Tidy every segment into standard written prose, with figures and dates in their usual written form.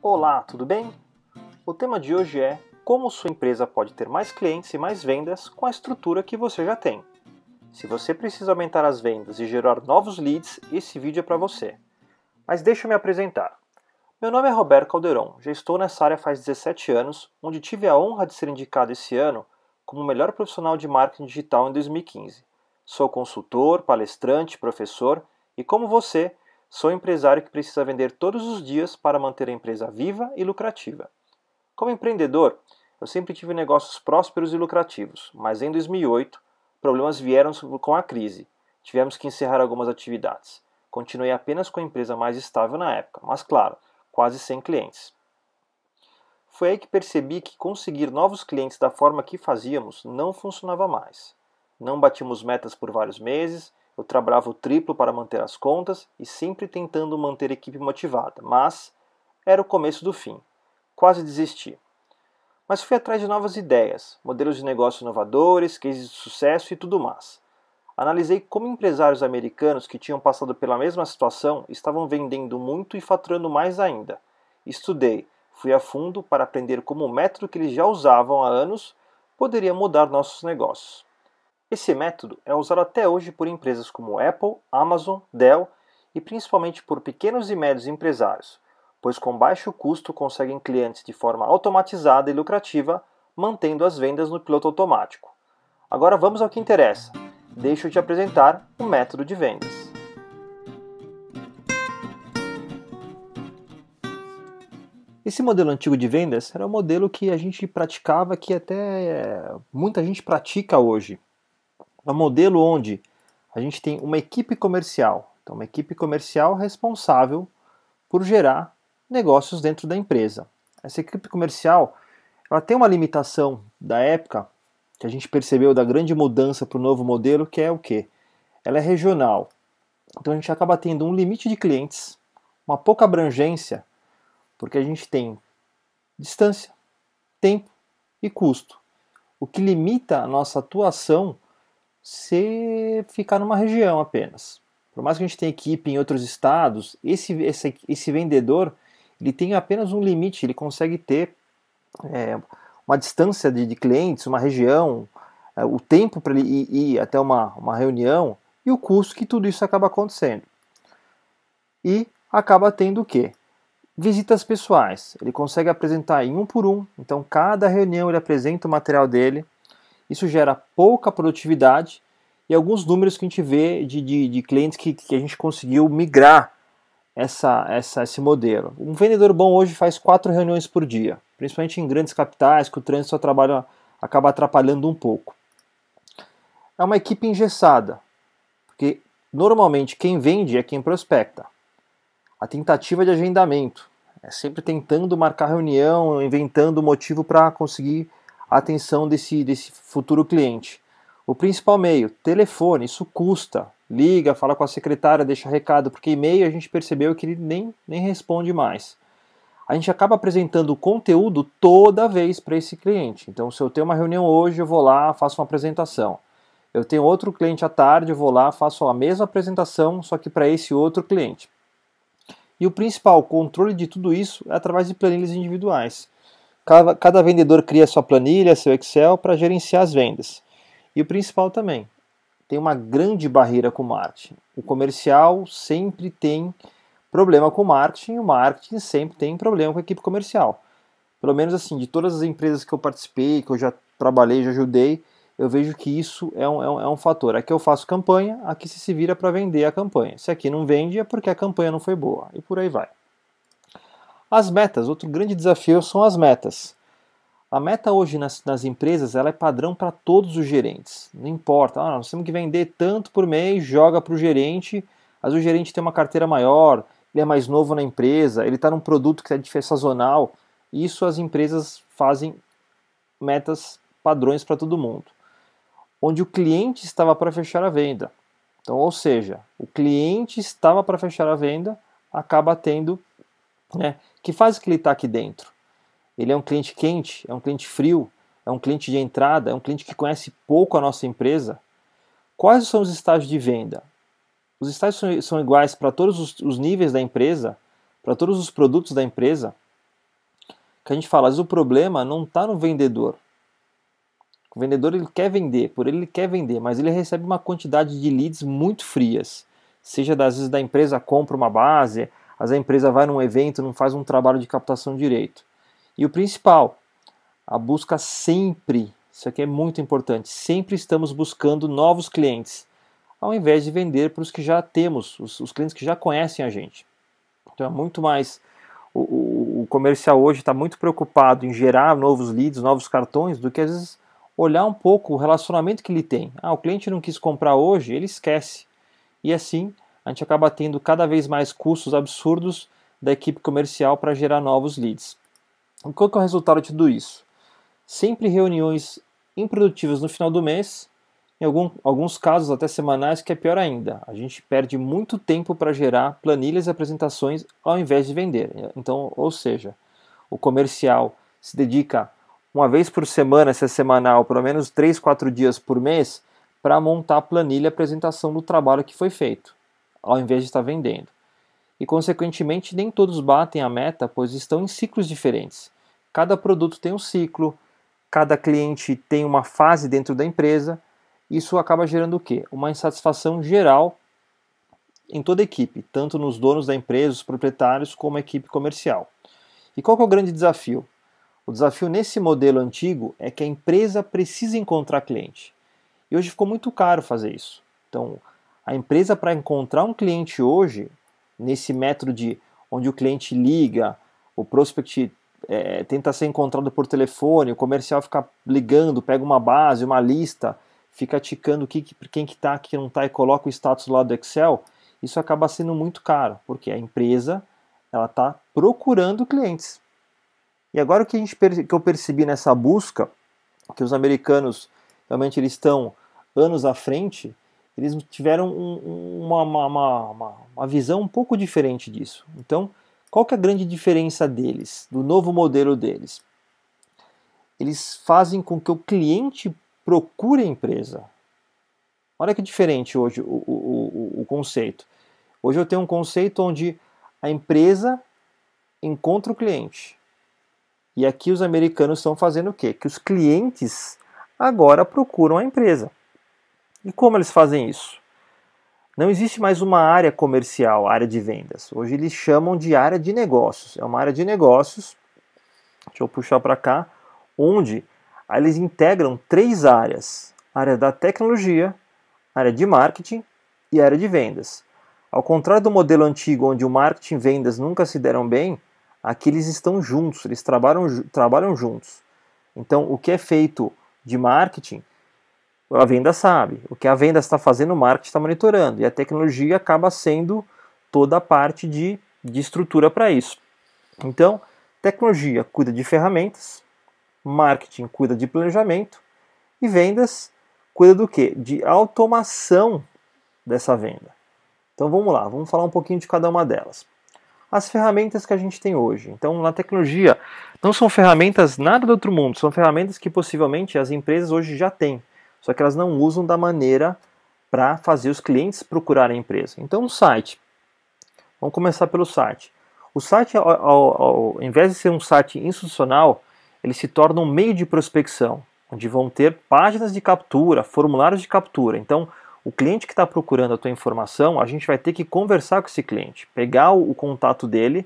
Olá, tudo bem? O tema de hoje é como sua empresa pode ter mais clientes e mais vendas com a estrutura que você já tem. Se você precisa aumentar as vendas e gerar novos leads, esse vídeo é para você. Mas deixa eu me apresentar. Meu nome é Roberto Calderon, já estou nessa área faz 17 anos, onde tive a honra de ser indicado esse ano como o melhor profissional de marketing digital em 2015. Sou consultor, palestrante, professor e, como você, sou empresário que precisa vender todos os dias para manter a empresa viva e lucrativa. Como empreendedor, eu sempre tive negócios prósperos e lucrativos, mas em 2008, problemas vieram com a crise. Tivemos que encerrar algumas atividades. Continuei apenas com a empresa mais estável na época, mas claro, quase sem clientes. Foi aí que percebi que conseguir novos clientes da forma que fazíamos não funcionava mais. Não batíamos metas por vários meses, eu trabalhava o triplo para manter as contas e sempre tentando manter a equipe motivada, mas era o começo do fim. Quase desisti. Mas fui atrás de novas ideias, modelos de negócio inovadores, cases de sucesso e tudo mais. Analisei como empresários americanos que tinham passado pela mesma situação estavam vendendo muito e faturando mais ainda. Estudei, fui a fundo para aprender como o método que eles já usavam há anos poderia mudar nossos negócios. Esse método é usado até hoje por empresas como Apple, Amazon, Dell e principalmente por pequenos e médios empresários, pois com baixo custo conseguem clientes de forma automatizada e lucrativa, mantendo as vendas no piloto automático. Agora vamos ao que interessa. Deixa eu te apresentar o método de vendas. Esse modelo antigo de vendas era um modelo que a gente praticava, que até muita gente pratica hoje. É um modelo onde a gente tem uma equipe comercial, então uma equipe comercial responsável por gerar negócios dentro da empresa. Essa equipe comercial, ela tem uma limitação da época que a gente percebeu da grande mudança para o novo modelo, que é o quê? Ela é regional. Então a gente acaba tendo um limite de clientes, uma pouca abrangência, porque a gente tem distância, tempo e custo. O que limita a nossa atuação se ficar numa região apenas. Por mais que a gente tenha equipe em outros estados, esse vendedor ele tem apenas um limite, ele consegue ter uma distância de clientes, uma região, o tempo para ele ir até uma reunião e o custo que tudo isso acaba acontecendo. E acaba tendo o quê? Visitas pessoais. Ele consegue apresentar em um por um, então cada reunião ele apresenta o material dele. Isso gera pouca produtividade e alguns números que a gente vê de clientes que a gente conseguiu migrar esse modelo. Um vendedor bom hoje faz 4 reuniões por dia, principalmente em grandes capitais, que o trânsito acaba atrapalhando um pouco. É uma equipe engessada, porque normalmente quem vende é quem prospecta. A tentativa de agendamento é sempre tentando marcar reunião, inventando motivo para conseguir a atenção desse futuro cliente. O principal meio, telefone, isso custa. Liga, fala com a secretária, deixa recado, porque e-mail a gente percebeu que ele nem responde mais. A gente acaba apresentando o conteúdo toda vez para esse cliente. Então, se eu tenho uma reunião hoje, eu vou lá, faço uma apresentação. Eu tenho outro cliente à tarde, eu vou lá, faço a mesma apresentação, só que para esse outro cliente. E o principal controle de tudo isso é através de planilhas individuais. Cada vendedor cria sua planilha, seu Excel para gerenciar as vendas. E o principal também, tem uma grande barreira com o marketing. O comercial sempre tem problema com o marketing sempre tem problema com a equipe comercial. Pelo menos assim, de todas as empresas que eu participei, que eu já trabalhei, já ajudei, eu vejo que isso é um fator. Aqui eu faço campanha, aqui se vira para vender a campanha. Se aqui não vende é porque a campanha não foi boa. E por aí vai. As metas, outro grande desafio são as metas. A meta hoje nas empresas ela é padrão para todos os gerentes. Não importa, nós temos que vender tanto por mês, joga para o gerente. Às vezes o gerente tem uma carteira maior, ele é mais novo na empresa, ele está num produto que é sazonal. Isso as empresas fazem metas padrões para todo mundo. Onde o cliente estava para fechar a venda. Então, ou seja, o cliente estava para fechar a venda, acaba tendo, que fase que ele está aqui dentro? Ele é um cliente quente, é um cliente frio, é um cliente de entrada, é um cliente que conhece pouco a nossa empresa. Quais são os estágios de venda? Os estágios são iguais para todos os níveis da empresa, para todos os produtos da empresa. que a gente fala, às vezes o problema não está no vendedor. O vendedor ele quer vender, por ele quer vender, mas ele recebe uma quantidade de leads muito frias. Seja às vezes da empresa compra uma base, às vezes a empresa vai num evento, não faz um trabalho de captação direito. E o principal, a busca sempre, isso aqui é muito importante, sempre estamos buscando novos clientes, ao invés de vender para os que já temos, os clientes que já conhecem a gente. Então é muito mais, o comercial hoje está muito preocupado em gerar novos leads, novos cartões, do que às vezes olhar um pouco o relacionamento que ele tem. O cliente não quis comprar hoje, ele esquece. E assim, a gente acaba tendo cada vez mais custos absurdos da equipe comercial para gerar novos leads. E qual que é o resultado de tudo isso? Sempre reuniões improdutivas no final do mês, em alguns casos até semanais, que é pior ainda. A gente perde muito tempo para gerar planilhas e apresentações ao invés de vender. Então, ou seja, o comercial se dedica uma vez por semana, se é semanal, pelo menos 3, 4 dias por mês, para montar a planilha e apresentação do trabalho que foi feito, ao invés de estar vendendo. E, consequentemente, nem todos batem a meta, pois estão em ciclos diferentes. Cada produto tem um ciclo, cada cliente tem uma fase dentro da empresa. Isso acaba gerando o quê? Uma insatisfação geral em toda a equipe, tanto nos donos da empresa, os proprietários, como a equipe comercial. E qual que é o grande desafio? O desafio nesse modelo antigo é que a empresa precisa encontrar cliente. E hoje ficou muito caro fazer isso. Então, a empresa, para encontrar um cliente hoje, nesse método de onde o cliente liga, o prospect tenta ser encontrado por telefone, o comercial fica ligando, pega uma base, uma lista, fica ticando quem que está, quem não está e coloca o status lá do Excel, isso acaba sendo muito caro, porque a empresa está procurando clientes. E agora que eu percebi nessa busca, que os americanos realmente eles estão anos à frente, eles tiveram uma visão um pouco diferente disso. Então, qual que é a grande diferença deles, do novo modelo deles? Eles fazem com que o cliente procure a empresa. Olha que diferente hoje o conceito. Hoje eu tenho um conceito onde a empresa encontra o cliente. E aqui os americanos estão fazendo o quê? Que os clientes agora procuram a empresa. E como eles fazem isso? Não existe mais uma área comercial, área de vendas. Hoje eles chamam de área de negócios. É uma área de negócios, deixa eu puxar para cá, onde eles integram 3 áreas. A área da tecnologia, a área de marketing e a área de vendas. Ao contrário do modelo antigo, onde o marketing e vendas nunca se deram bem, aqui eles estão juntos, eles trabalham juntos. Então, o que é feito de marketing, a venda sabe. O que a venda está fazendo, o marketing está monitorando. E a tecnologia acaba sendo toda a parte de estrutura para isso. Então, tecnologia cuida de ferramentas, marketing cuida de planejamento e vendas cuida do quê? De automação dessa venda. Então vamos lá, vamos falar um pouquinho de cada uma delas. As ferramentas que a gente tem hoje. Então, na tecnologia, não são ferramentas nada do outro mundo, são ferramentas que possivelmente as empresas hoje já têm, só que elas não usam da maneira para fazer os clientes procurarem a empresa. Então, o site. Vamos começar pelo site. O site, ao invés de ser um site institucional, ele se torna um meio de prospecção, onde vão ter páginas de captura, formulários de captura. Então, o cliente que está procurando a tua informação, a gente vai ter que conversar com esse cliente, pegar o contato dele,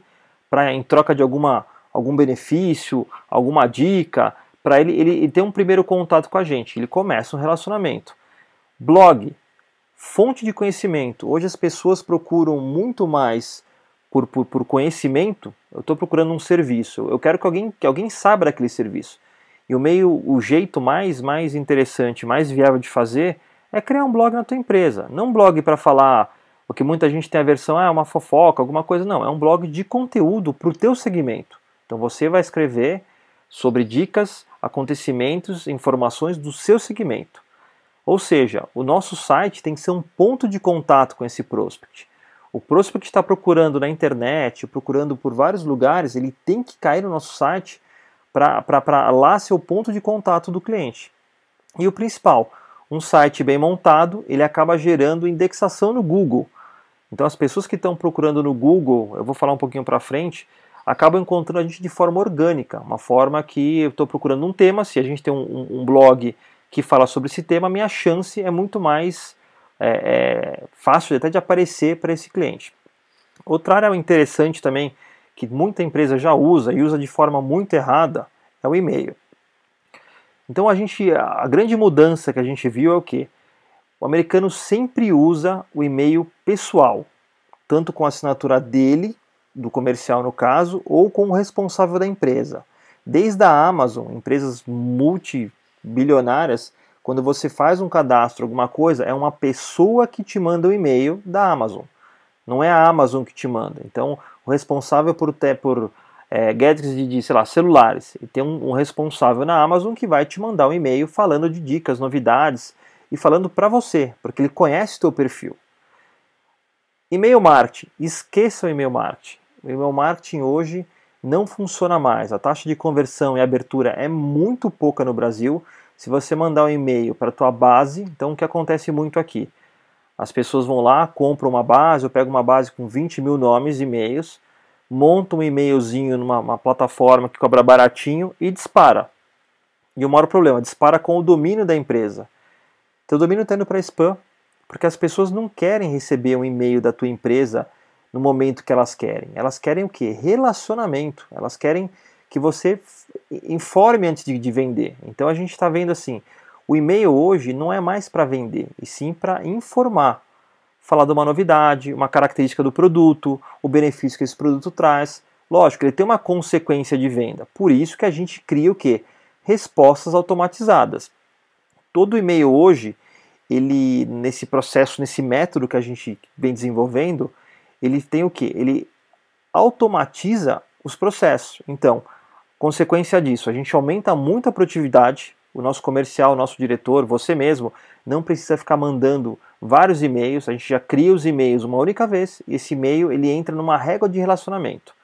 para em troca de algum benefício, alguma dica, para ele ter um primeiro contato com a gente. Ele começa um relacionamento. Blog, fonte de conhecimento. Hoje as pessoas procuram muito mais por conhecimento. Eu estou procurando um serviço. Eu quero que alguém saiba daquele serviço. E o jeito mais interessante, mais viável de fazer é criar um blog na tua empresa. Não um blog para falar, porque muita gente tem a versão, é uma fofoca, alguma coisa. Não, é um blog de conteúdo para o teu segmento. Então você vai escrever sobre dicas, acontecimentos, informações do seu segmento. Ou seja, o nosso site tem que ser um ponto de contato com esse prospect. O prospect está procurando na internet, procurando por vários lugares, ele tem que cair no nosso site para lá ser o ponto de contato do cliente. E o principal, um site bem montado, ele acaba gerando indexação no Google. Então as pessoas que estão procurando no Google, eu vou falar um pouquinho para frente, acabam encontrando a gente de forma orgânica, uma forma que eu estou procurando um tema, se a gente tem um blog que fala sobre esse tema, a minha chance é muito mais fácil até de aparecer para esse cliente. Outra área interessante também, que muita empresa já usa e usa de forma muito errada, é o e-mail. Então a grande mudança que a gente viu é o quê? O americano sempre usa o e-mail pessoal, tanto com a assinatura dele, do comercial no caso, ou com o responsável da empresa. Desde a Amazon, empresas multibilionárias, quando você faz um cadastro, alguma coisa, é uma pessoa que te manda o e-mail da Amazon. Não é a Amazon que te manda. Então, o responsável por gadgets de sei lá, celulares, e tem um responsável na Amazon que vai te mandar um e-mail falando de dicas, novidades, e falando para você, porque ele conhece o teu perfil. E-mail marketing, esqueça o e-mail marketing. O e-mail marketing hoje não funciona mais. A taxa de conversão e abertura é muito pouca no Brasil. Se você mandar um e-mail para a tua base, então o que acontece muito aqui? As pessoas vão lá, compram uma base, eu pego uma base com 20 mil nomes e e-mails, monto um e-mailzinho numa plataforma que cobra baratinho e dispara. E o maior problema, dispara com o domínio da empresa. Teu domínio está indo para spam, porque as pessoas não querem receber um e-mail da tua empresa no momento que elas querem. Elas querem o quê? Relacionamento. Elas querem que você informe antes de vender. Então a gente está vendo assim, o e-mail hoje não é mais para vender, e sim para informar. Falar de uma novidade, uma característica do produto, o benefício que esse produto traz. Lógico, ele tem uma consequência de venda. Por isso que a gente cria o quê? Respostas automatizadas. Todo e-mail hoje, ele nesse processo, nesse método que a gente vem desenvolvendo, ele tem o quê? Ele automatiza os processos. Então, consequência disso, a gente aumenta muito a produtividade, o nosso comercial, o nosso diretor, você mesmo, não precisa ficar mandando vários e-mails, a gente já cria os e-mails uma única vez, e esse e-mail ele entra numa régua de relacionamento.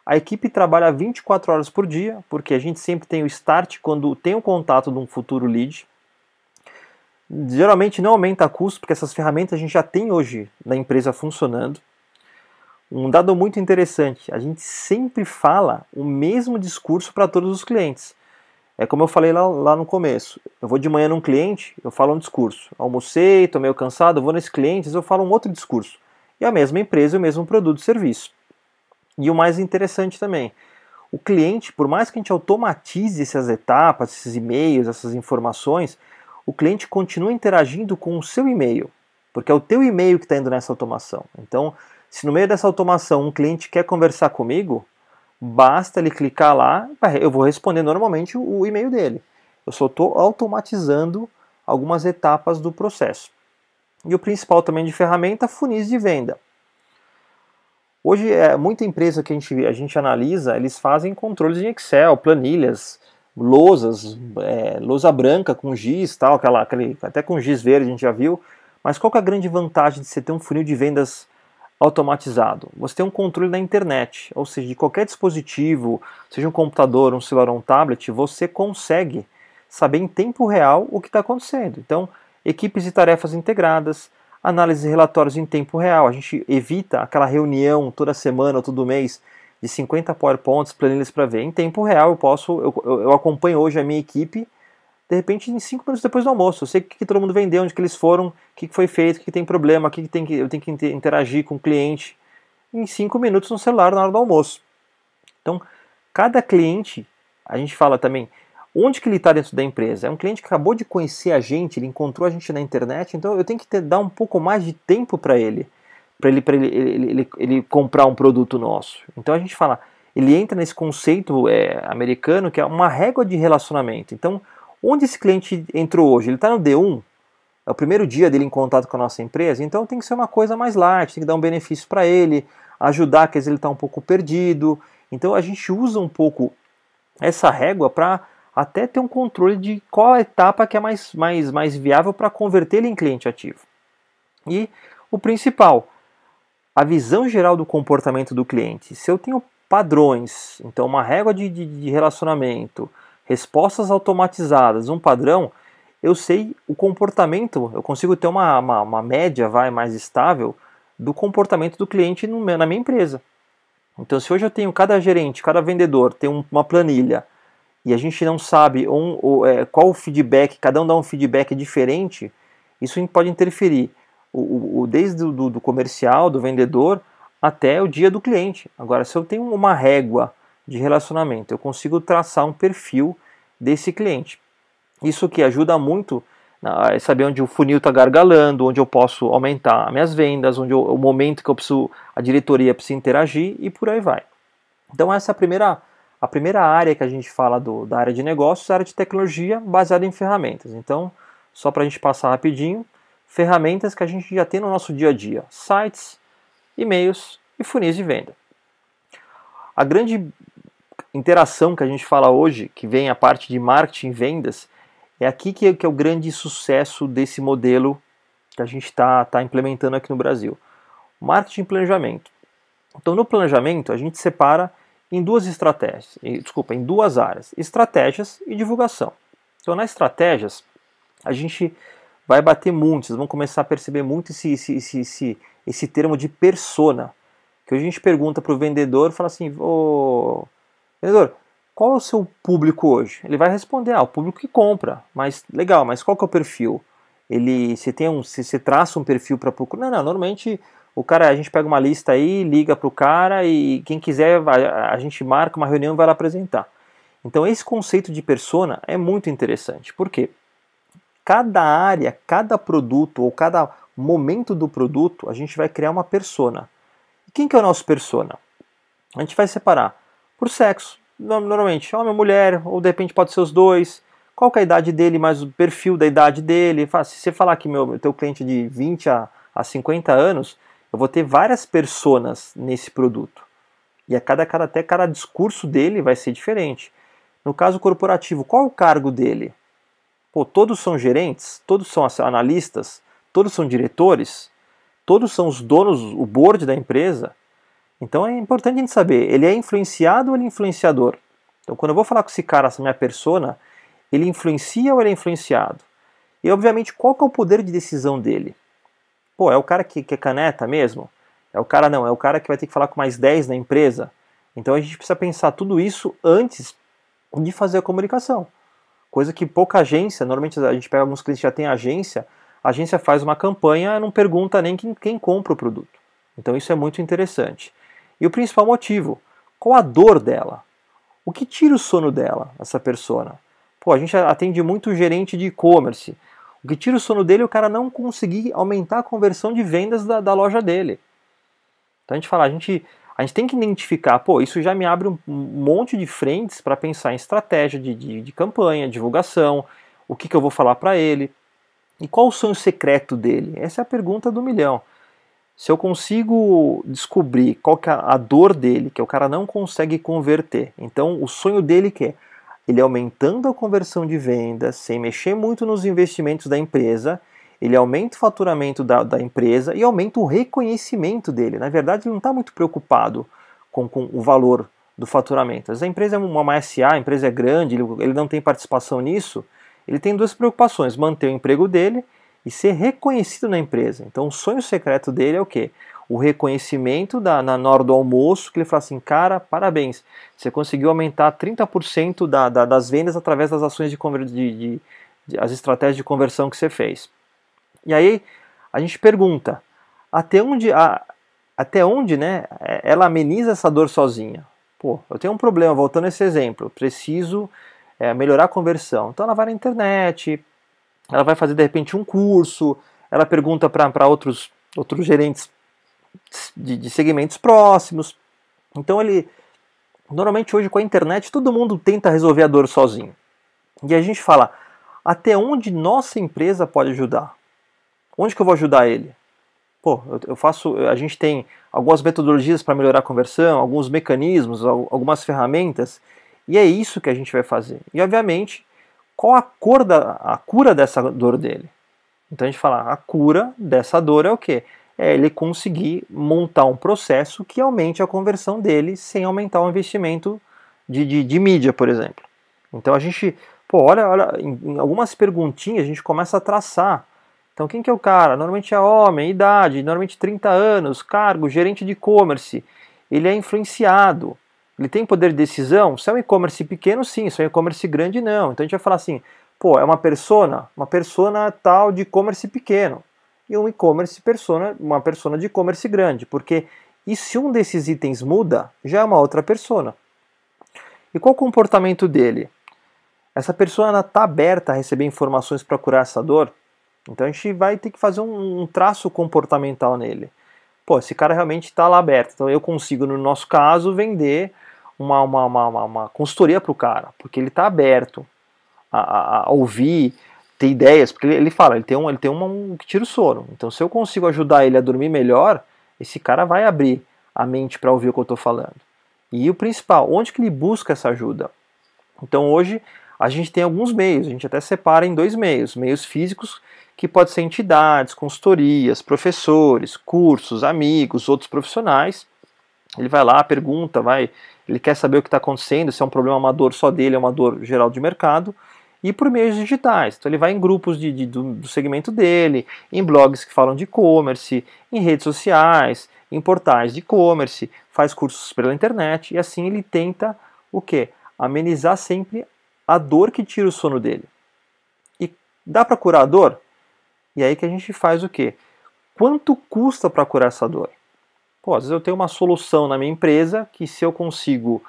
A equipe trabalha 24 horas por dia, porque a gente sempre tem o start quando tem o contato de um futuro lead. Geralmente não aumenta custo, porque essas ferramentas a gente já tem hoje na empresa funcionando. Um dado muito interessante, a gente sempre fala o mesmo discurso para todos os clientes. É como eu falei lá no começo, eu vou de manhã num cliente, eu falo um discurso. Almocei, estou meio cansado, eu vou nesse cliente, eu falo um outro discurso. E a mesma empresa, o mesmo produto e serviço. E o mais interessante também, o cliente, por mais que a gente automatize essas etapas, esses e-mails, essas informações, o cliente continua interagindo com o seu e-mail, porque é o teu e-mail que está indo nessa automação. Então, se no meio dessa automação um cliente quer conversar comigo, basta ele clicar lá, eu vou responder normalmente o e-mail dele. Eu só estou automatizando algumas etapas do processo. E o principal também de ferramenta, funis de venda. Hoje, muita empresa que a gente analisa, eles fazem controles em Excel, planilhas, lousas, lousa branca com giz, tal, até com giz verde a gente já viu. Mas qual que é a grande vantagem de você ter um funil de vendas automatizado? Você tem um controle na internet, ou seja, de qualquer dispositivo, seja um computador, um celular ou um tablet, você consegue saber em tempo real o que está acontecendo. Então, equipes e tarefas integradas, análise de relatórios em tempo real. A gente evita aquela reunião toda semana ou todo mês de 50 PowerPoints, planilhas para ver. Em tempo real eu acompanho hoje a minha equipe, de repente em 5 minutos depois do almoço. Eu sei o que todo mundo vendeu, onde que eles foram, o que foi feito, o que tem problema, eu tenho que interagir com o cliente. Em 5 minutos no celular na hora do almoço. Então, cada cliente, a gente fala também, onde que ele está dentro da empresa? É um cliente que acabou de conhecer a gente, ele encontrou a gente na internet, então eu tenho que dar um pouco mais de tempo para ele comprar um produto nosso. Então a gente fala, ele entra nesse conceito americano que é uma régua de relacionamento. Então, onde esse cliente entrou hoje? Ele está no D1? É o primeiro dia dele em contato com a nossa empresa, então tem que ser uma coisa mais light, tem que dar um benefício para ele, ajudar, que às vezes ele está um pouco perdido. Então a gente usa um pouco essa régua para até ter um controle de qual a etapa que é mais viável para converter ele em cliente ativo. E o principal, a visão geral do comportamento do cliente. Se eu tenho padrões, então uma régua de relacionamento, respostas automatizadas, um padrão, eu sei o comportamento, eu consigo ter uma média mais estável do comportamento do cliente na minha empresa. Então, se hoje eu tenho cada gerente, cada vendedor tem uma planilha e a gente não sabe qual o feedback, cada um dá um feedback diferente, isso pode interferir desde do comercial, do vendedor, até o dia do cliente. Agora, se eu tenho uma régua de relacionamento, eu consigo traçar um perfil desse cliente. Isso que ajuda muito a saber onde o funil está gargalando, onde eu posso aumentar minhas vendas, o momento que eu preciso, a diretoria precisa interagir e por aí vai. Então essa é a primeira área que a gente fala da área de negócios, a área de tecnologia baseada em ferramentas. Então, só para a gente passar rapidinho, ferramentas que a gente já tem no nosso dia a dia, sites, e-mails e funis de venda. A grande interação que a gente fala hoje, que vem a parte de marketing e vendas, é aqui que é o grande sucesso desse modelo que a gente está implementando aqui no Brasil. Marketing e planejamento. Então, no planejamento, a gente separa em em duas áreas: estratégias e divulgação. Então, nas estratégias, a gente vai bater muito, vocês vão começar a perceber muito esse termo de persona, que hoje a gente pergunta para o vendedor, fala assim: ô vendedor, qual é o seu público hoje? Ele vai responder: o público que compra. Mas legal, mas qual que é o perfil? Você traça um perfil para procurar? Não, normalmente a gente pega uma lista aí, liga para o cara e quem quiser a gente marca uma reunião e vai lá apresentar. Então esse conceito de persona é muito interessante. Por quê? Cada área, cada produto ou cada momento do produto, a gente vai criar uma persona. E quem que é o nosso persona? A gente vai separar por sexo. Normalmente, homem ou mulher, ou de repente pode ser os dois. Qual que é a idade dele, mais o perfil da idade dele. Se você falar que teu cliente é de 20 a 50 anos, eu vou ter várias personas nesse produto. E até cada discurso dele vai ser diferente. No caso corporativo, qual é o cargo dele? Todos são gerentes? Todos são analistas? Todos são diretores? Todos são os donos, o board da empresa? Então é importante a gente saber, ele é influenciado ou ele é influenciador? Então quando eu vou falar com esse cara, essa minha persona, ele influencia ou ele é influenciado? E obviamente qual que é o poder de decisão dele? É o cara que é caneta mesmo? É o cara que vai ter que falar com mais 10 na empresa? Então a gente precisa pensar tudo isso antes de fazer a comunicação. Coisa que pouca agência, normalmente a gente pega alguns clientes que já tem agência, a agência faz uma campanha e não pergunta nem quem compra o produto. Então isso é muito interessante. E o principal motivo, qual a dor dela? O que tira o sono dela, essa persona? A gente atende muito gerente de e-commerce. O que tira o sono dele é o cara não conseguir aumentar a conversão de vendas da loja dele. Então a gente fala, a gente tem que identificar, isso já me abre um monte de frentes para pensar em estratégia de campanha, divulgação, o que eu vou falar para ele. E qual o sonho secreto dele? Essa é a pergunta do milhão. Se eu consigo descobrir qual que é a dor dele, que o cara não consegue converter, então o sonho dele que é ele aumentando a conversão de vendas, sem mexer muito nos investimentos da empresa, ele aumenta o faturamento da empresa e aumenta o reconhecimento dele. Na verdade, ele não está muito preocupado com o valor do faturamento. Se a empresa é uma SA, a empresa é grande, ele não tem participação nisso, ele tem duas preocupações: manter o emprego dele e ser reconhecido na empresa. Então o sonho secreto dele é o quê? O reconhecimento na hora do almoço, que ele fala assim: cara, parabéns, você conseguiu aumentar 30% das vendas através das ações as estratégias de conversão que você fez. E aí a gente pergunta, até onde né, ela ameniza essa dor sozinha? Eu tenho um problema, voltando a esse exemplo, eu preciso melhorar a conversão. Então ela vai na internet, ela vai fazer de repente um curso, ela pergunta para outros gerentes de segmentos próximos. Então normalmente hoje com a internet todo mundo tenta resolver a dor sozinho. E a gente fala, até onde nossa empresa pode ajudar? Onde que eu vou ajudar ele? A gente tem algumas metodologias para melhorar a conversão, alguns mecanismos, algumas ferramentas, e é isso que a gente vai fazer. E obviamente, qual a cura dessa dor dele? Então a gente fala, a cura dessa dor é o quê? É ele conseguir montar um processo que aumente a conversão dele sem aumentar o investimento de mídia, por exemplo. Então a gente, olha, em algumas perguntinhas a gente começa a traçar. Então quem que é o cara? Normalmente é homem, idade, normalmente 30 anos, cargo, gerente de e-commerce. ele é influenciado, ele tem poder de decisão. Se é um e-commerce pequeno, sim, se é um e-commerce grande, não. Então a gente vai falar assim, pô, é uma persona tal de e-commerce pequeno, e um e-commerce uma persona de e-commerce grande, porque e se um desses itens muda, já é uma outra persona. E qual o comportamento dele? Essa persona está aberta a receber informações para curar essa dor? Então a gente vai ter que fazer um traço comportamental nele. Pô, esse cara realmente está lá aberto. Então eu consigo, no nosso caso, vender uma consultoria para o cara, porque ele está aberto a ouvir, ter ideias, porque ele fala, ele tem um que tira o sono. Então se eu consigo ajudar ele a dormir melhor, esse cara vai abrir a mente para ouvir o que eu estou falando. E o principal, onde que ele busca essa ajuda? Então hoje a gente tem alguns meios, a gente até separa em 2 meios. Meios físicos, que pode ser entidades, consultorias, professores, cursos, amigos, outros profissionais. Ele vai lá, pergunta, ele quer saber o que está acontecendo, se é um problema, uma dor só dele, é uma dor geral de mercado. E por meios digitais. Então ele vai em grupos do segmento dele, em blogs que falam de e-commerce, em redes sociais, em portais de e-commerce, faz cursos pela internet, e assim ele tenta o quê? Amenizar sempre a dor que tira o sono dele. E dá para curar a dor? E aí que a gente faz o quê? Quanto custa para curar essa dor? Pô, às vezes eu tenho uma solução na minha empresa que se eu consigo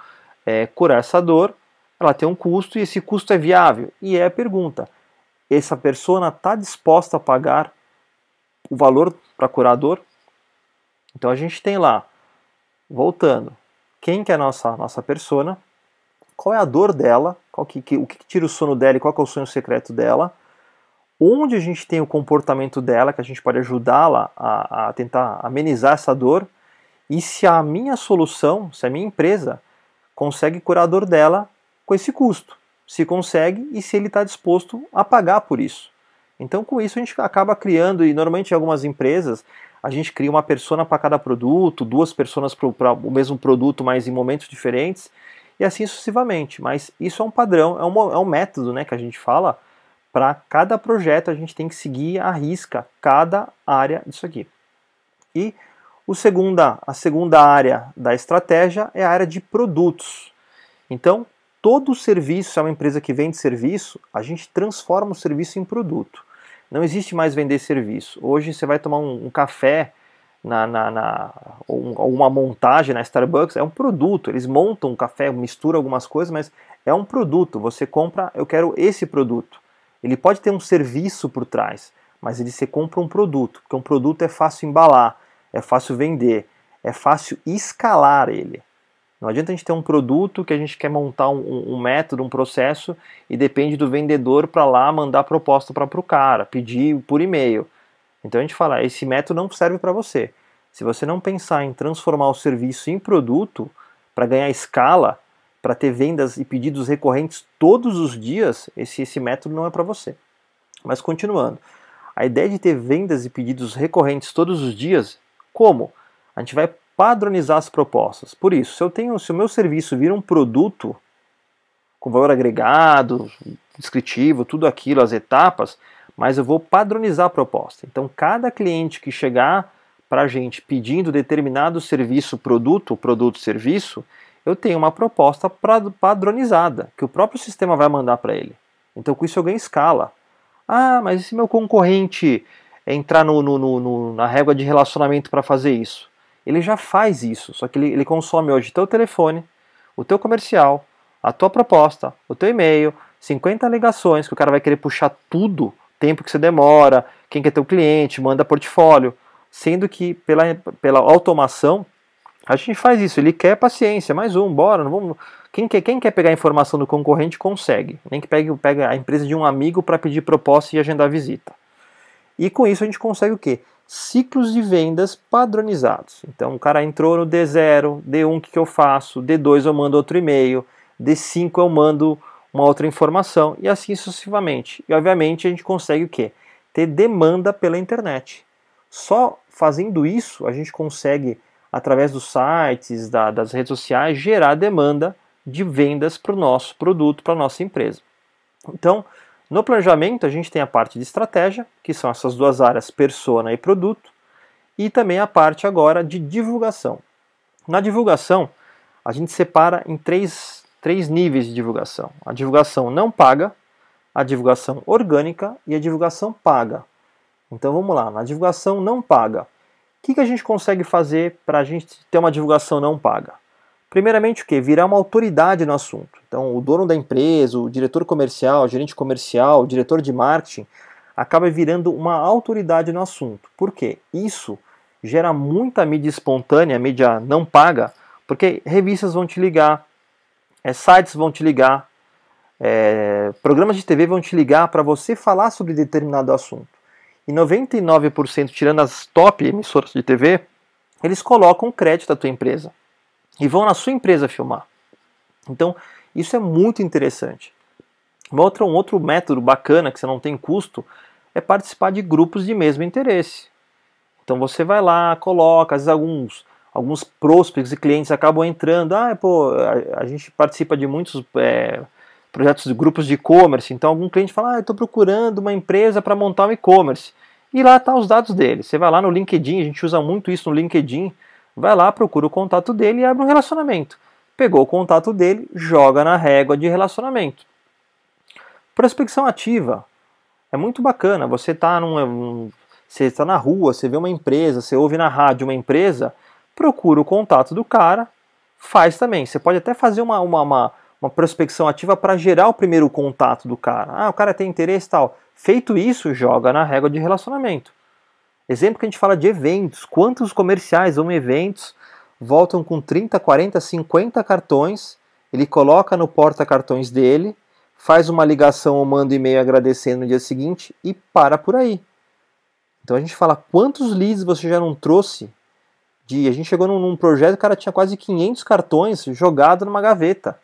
curar essa dor, ela tem um custo e esse custo é viável. E é a pergunta, essa persona está disposta a pagar o valor para curar a dor? Então a gente tem lá, voltando, quem que é a nossa persona, qual é a dor dela, o que tira o sono dela e qual que é o sonho secreto dela, onde a gente tem o comportamento dela, que a gente pode ajudá-la a tentar amenizar essa dor, e se a minha solução, se a minha empresa consegue curar a dor dela com esse custo. Se consegue e se ele está disposto a pagar por isso. Então com isso a gente acaba criando, e normalmente em algumas empresas a gente cria uma persona para cada produto, 2 personas para o mesmo produto, mas em momentos diferentes, e assim sucessivamente. Mas isso é um padrão, é um método, né, que a gente fala. Para cada projeto a gente tem que seguir à risca cada área disso aqui. E a segunda área da estratégia é a área de produtos. Então, todo o serviço, se é uma empresa que vende serviço, a gente transforma o serviço em produto. Não existe mais vender serviço. Hoje você vai tomar um café ou uma montagem na Starbucks, é um produto. Eles montam um café, misturam algumas coisas, mas é um produto. Você compra, eu quero esse produto. Ele pode ter um serviço por trás, mas você compra um produto, porque um produto é fácil embalar, é fácil vender, é fácil escalar ele. Não adianta a gente ter um produto que a gente quer montar um método, um processo, e depende do vendedor para lá mandar proposta para o cara, pedir por e-mail. Então a gente fala, esse método não serve para você. Se você não pensar em transformar o serviço em produto, para ganhar escala, para ter vendas e pedidos recorrentes todos os dias, esse método não é para você. Mas continuando, a ideia de ter vendas e pedidos recorrentes todos os dias, como? A gente vai padronizar as propostas. Por isso, se o meu serviço vira um produto com valor agregado, descritivo, tudo aquilo, as etapas, mas eu vou padronizar a proposta. Então, cada cliente que chegar para a gente pedindo determinado serviço, produto, serviço, eu tenho uma proposta padronizada, que o próprio sistema vai mandar para ele. Então com isso eu ganho escala. Ah, mas e se meu concorrente entrar na régua de relacionamento para fazer isso? Ele já faz isso, só que ele consome hoje o teu telefone, o teu comercial, a tua proposta, o teu e-mail, 50 ligações, que o cara vai querer puxar tudo, tempo que você demora, quem que é teu cliente, manda portfólio, sendo que pela automação, a gente faz isso, ele quer paciência, mais um, bora, não vamos. Quem quer pegar a informação do concorrente consegue, nem que pega a empresa de um amigo para pedir proposta e agendar visita. E com isso a gente consegue o quê? Ciclos de vendas padronizados. Então o cara entrou no D0, D1 o que eu faço, D2 eu mando outro e-mail, D5 eu mando uma outra informação e assim sucessivamente. E obviamente a gente consegue o quê? Ter demanda pela internet. Só fazendo isso a gente consegue, através dos sites, das redes sociais, gerar demanda de vendas para o nosso produto, para a nossa empresa. Então, no planejamento, a gente tem a parte de estratégia, que são essas 2 áreas, persona e produto, e também a parte agora de divulgação. Na divulgação, a gente separa em três níveis de divulgação. A divulgação não paga, a divulgação orgânica e a divulgação paga. Então vamos lá, na divulgação não paga. O que a gente consegue fazer para a gente ter uma divulgação não paga? Primeiramente o quê? Virar uma autoridade no assunto. Então o dono da empresa, o diretor comercial, o gerente comercial, o diretor de marketing, acaba virando uma autoridade no assunto. Por quê? Isso gera muita mídia espontânea, mídia não paga, porque revistas vão te ligar, sites vão te ligar, programas de TV vão te ligar para você falar sobre determinado assunto. E 99%, tirando as top emissoras de TV, eles colocam crédito da tua empresa e vão na sua empresa filmar. Então, isso é muito interessante. Um outro método bacana, que você não tem custo, é participar de grupos de mesmo interesse. Então você vai lá, coloca, às vezes alguns prospects e clientes acabam entrando, a gente participa de muitos projetos de grupos de e-commerce, então algum cliente fala, eu estou procurando uma empresa para montar um e-commerce, e lá estão os dados dele. Você vai lá no LinkedIn, a gente usa muito isso no LinkedIn, vai lá, procura o contato dele e abre um relacionamento. Pegou o contato dele, joga na régua de relacionamento. Prospecção ativa. É muito bacana, você está na rua, você vê uma empresa, você ouve na rádio uma empresa, procura o contato do cara, faz também. Você pode até fazer uma prospecção ativa para gerar o primeiro contato do cara. O cara tem interesse e tal. Feito isso, joga na régua de relacionamento. Exemplo que a gente fala de eventos. Quantos comerciais vão em eventos, voltam com 30, 40, 50 cartões, ele coloca no porta-cartões dele, faz uma ligação ou manda um e-mail agradecendo no dia seguinte e para por aí. Então a gente fala quantos leads você já não trouxe. A gente chegou num projeto, o cara tinha quase 500 cartões jogados numa gaveta.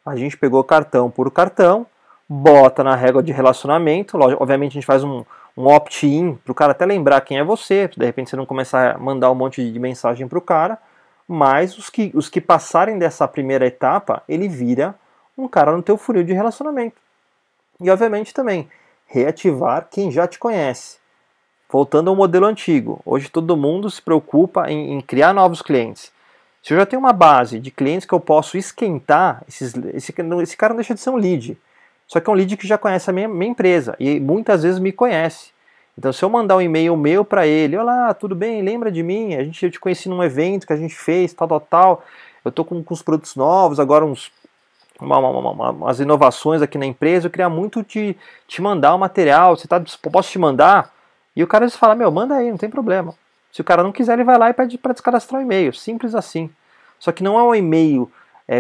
A gente pegou cartão por cartão, bota na régua de relacionamento, obviamente a gente faz um opt-in para o cara até lembrar quem é você, de repente você não começar a mandar um monte de mensagem para o cara, mas os que passarem dessa primeira etapa, ele vira um cara no teu funil de relacionamento. E obviamente também, reativar quem já te conhece. Voltando ao modelo antigo, hoje todo mundo se preocupa em criar novos clientes. Se eu já tenho uma base de clientes que eu posso esquentar, esse cara não deixa de ser um lead. Só que é um lead que já conhece a minha empresa e muitas vezes me conhece. Então se eu mandar um e-mail meu para ele, olá, tudo bem, lembra de mim? Eu te conheci num evento que a gente fez, tal. Eu estou com os produtos novos, agora umas inovações aqui na empresa, eu queria muito te mandar o material, posso te mandar? E o cara diz, fala, manda aí, não tem problema. Se o cara não quiser, ele vai lá e pede para descadastrar o e-mail, simples assim. Só que não é um e-mail